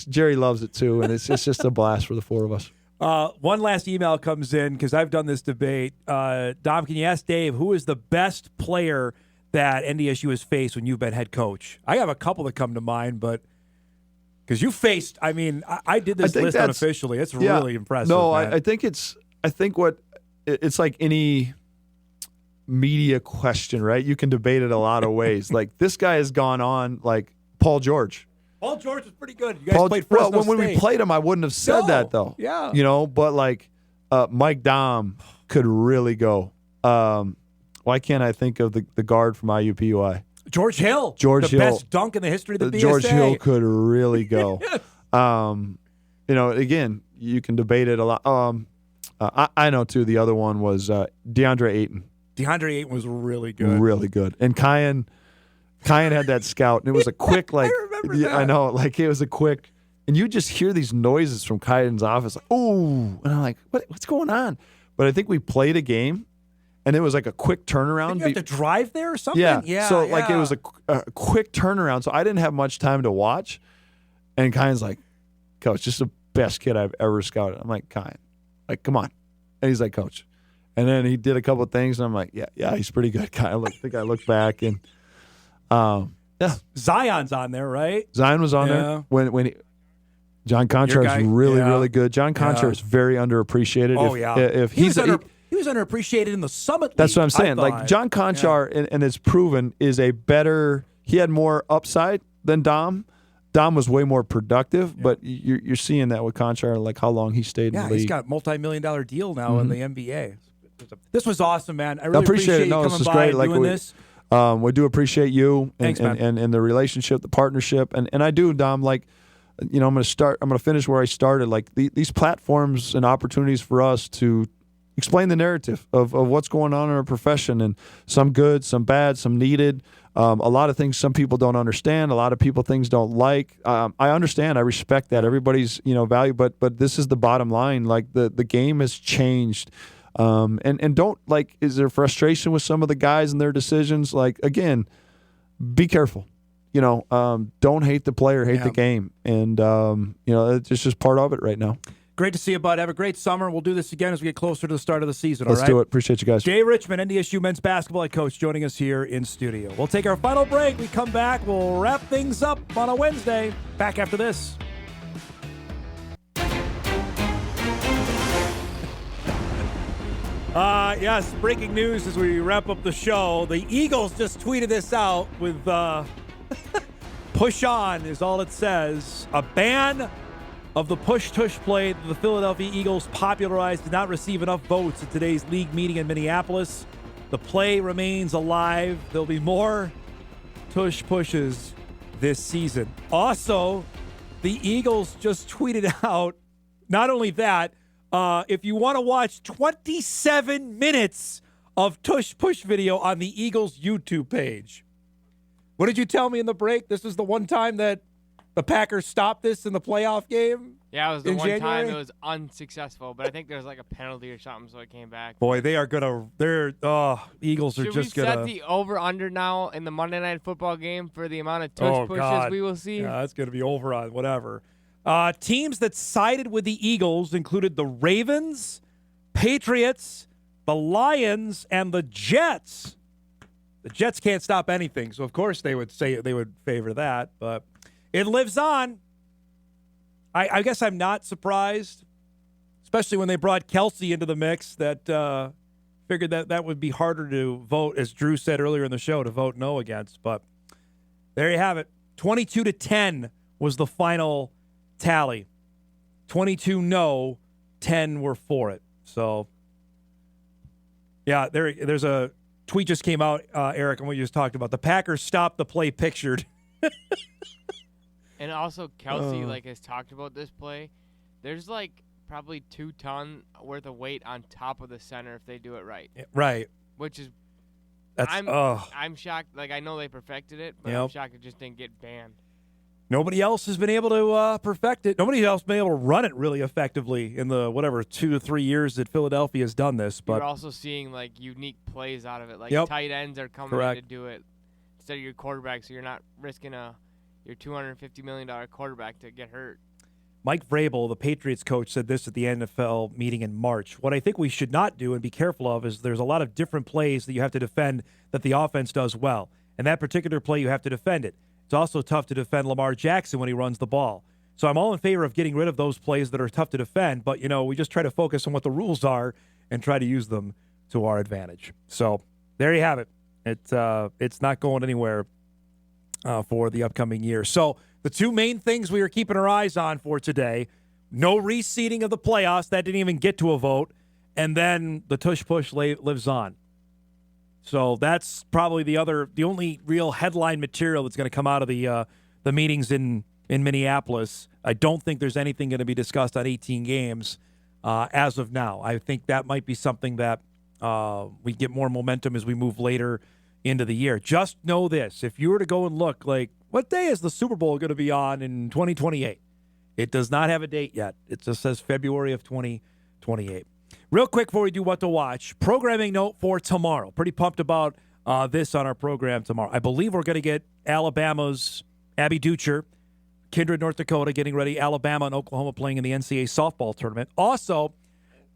Jerry loves it too, and it's just a blast for the 4 of us. One last email comes in because I've done this debate. Dom, can you ask Dave who is the best player that NDSU has faced when you've been head coach? I have a couple that come to mind, but because you faced, I did this list unofficially. It's really impressive. No, man. I think it's like any media question, right? You can debate it a lot of ways. Like this guy has gone on like Paul George. Paul George was pretty good. You guys played Fresno when we played him, I wouldn't have said that though. Yeah. But like Mike Dom could really go. Why can't I think of the guard from IUPUI? George Hill. The best dunk in the history of the BSA. George Hill could really go. Again, you can debate it a lot. I know too. The other one was DeAndre Ayton. DeAndre Ayton was really good. Really good. And Kyan had that scout, and it was a quick I remember that. I know, like it was a quick, and you just hear these noises from Kyan's office, like, ooh, and I'm like, what's going on? But I think we played a game, and it was like a quick turnaround. Did you have to drive there or something? Yeah. So like it was a quick turnaround, so I didn't have much time to watch. And Kyan's like, Coach, just the best kid I've ever scouted. I'm like, Kyan, like, come on. And he's like, Coach. And then he did a couple of things, and I'm like, yeah, he's pretty good. I think I looked back and. Zion's on there, right? Zion was on there when he. John Conchar is really good. John Conchar is very underappreciated. Oh, If he was underappreciated in the Summit League. That's what I'm saying. Like John Conchar, and it's proven, is a better. He had more upside than Dom. Dom was way more productive, but you're seeing that with Conchar, like how long he stayed in the league. He's got a multi-million-dollar deal now in the NBA. This was awesome, man. I really appreciate it. you No, coming this is by great. and Like doing this. We do appreciate you Thanks, man. and the relationship, the partnership, and I do, Dom. Like, I'm going to finish where I started. Like these platforms and opportunities for us to explain the narrative of what's going on in our profession, and some good, some bad, some needed. A lot of things some people don't understand. A lot of people things don't like. I understand. I respect that. Everybody's value, but this is the bottom line. Like the game has changed. And don't, like, is there frustration with some of the guys and their decisions? Like, again, be careful. Don't hate the player, hate the game. And, it's just part of it right now. Great to see you, bud. Have a great summer. We'll do this again as we get closer to the start of the season. Let's all right? do it. Appreciate you guys. Jay Richman, NDSU men's basketball head coach, joining us here in studio. We'll take our final break. We come back. We'll wrap things up on a Wednesday. Back after this. Yes, breaking news as we wrap up the show. The Eagles just tweeted this out with push on is all it says. A ban of the push-tush play that the Philadelphia Eagles popularized did not receive enough votes at today's league meeting in Minneapolis. The play remains alive. There'll be more tush-pushes this season. Also, the Eagles just tweeted out, not only that, if you want to watch 27 minutes of tush-push video on the Eagles YouTube page. What did you tell me in the break? This is the one time that the Packers stopped this in the playoff game? Yeah, it was the one January? time it was unsuccessful, but I think there's like a penalty or something, so it came back. Boy, they are going to – Eagles are just going to – Should we set the over-under now in the Monday Night Football game for the amount of tush pushes we will see? Yeah, that's going to be over on whatever. Teams that sided with the Eagles included the Ravens, Patriots, the Lions, and the Jets. The Jets can't stop anything, so of course they would say they would favor that, but it lives on. I guess I'm not surprised, especially when they brought Kelsey into the mix, that figured that would be harder to vote, as Drew said earlier in the show, to vote no against. But there you have it. 22-10 was the final tally. 22 no, 10 were for it. So, yeah, there's a tweet just came out, Eric, on what you just talked about. The Packers stopped the play pictured. And also, Kelsey has talked about this play. There's probably 2 ton worth of weight on top of the center if they do it right. Right. Which is, That's I'm shocked. I know they perfected it, but I'm shocked it just didn't get banned. Nobody else has been able to perfect it. Nobody else has been able to run it really effectively in the 2 to 3 years that Philadelphia has done this. But you're also seeing unique plays out of it. Tight ends are coming in to do it instead of your quarterback, so you're not risking your $250 million quarterback to get hurt. Mike Vrabel, the Patriots coach, said this at the NFL meeting in March. What I think we should not do and be careful of is there's a lot of different plays that you have to defend that the offense does well. And that particular play, you have to defend it. It's also tough to defend Lamar Jackson when he runs the ball. So I'm all in favor of getting rid of those plays that are tough to defend, but, we just try to focus on what the rules are and try to use them to our advantage. So there you have it. It's not going anywhere for the upcoming year. So the 2 main things we are keeping our eyes on for today, no reseeding of the playoffs. That didn't even get to a vote. And then the tush-push lives on. So that's probably the only real headline material that's going to come out of the meetings in Minneapolis. I don't think there's anything going to be discussed on 18 games as of now. I think that might be something that we get more momentum as we move later into the year. Just know this. If you were to go and look, what day is the Super Bowl going to be on in 2028? It does not have a date yet. It just says February of 2028. Real quick before we do what to watch, programming note for tomorrow. Pretty pumped about this on our program tomorrow. I believe we're going to get Alabama's Abby Ducher, Kindred, North Dakota, getting ready. Alabama and Oklahoma playing in the NCAA softball tournament. Also,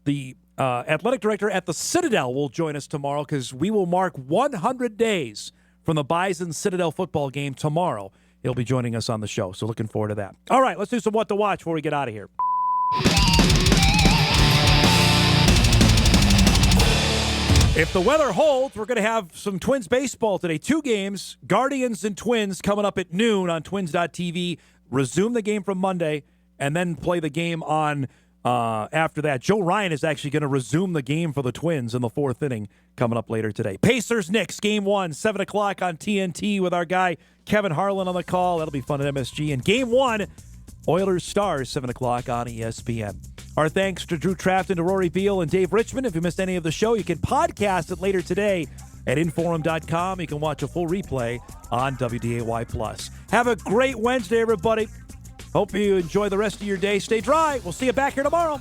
the athletic director at the Citadel will join us tomorrow because we will mark 100 days from the Bison Citadel football game tomorrow. he'll be joining us on the show. So looking forward to that. All right, let's do some What to Watch before we get out of here. If the weather holds, we're going to have some Twins baseball today. 2 games, Guardians and Twins, coming up at noon on Twins.tv. Resume the game from Monday, and then play the game on after that. Joe Ryan is actually going to resume the game for the Twins in the 4th inning coming up later today. Pacers-Knicks, Game 1, 7 o'clock on TNT with our guy Kevin Harlan on the call. That'll be fun at MSG. And Game 1, Oilers-Stars, 7 o'clock on ESPN. Our thanks to Drew Trafton, to Rory Beil, and Dave Richman. If you missed any of the show, you can podcast it later today at Inforum.com. You can watch a full replay on WDAY+. Have a great Wednesday, everybody. Hope you enjoy the rest of your day. Stay dry. We'll see you back here tomorrow.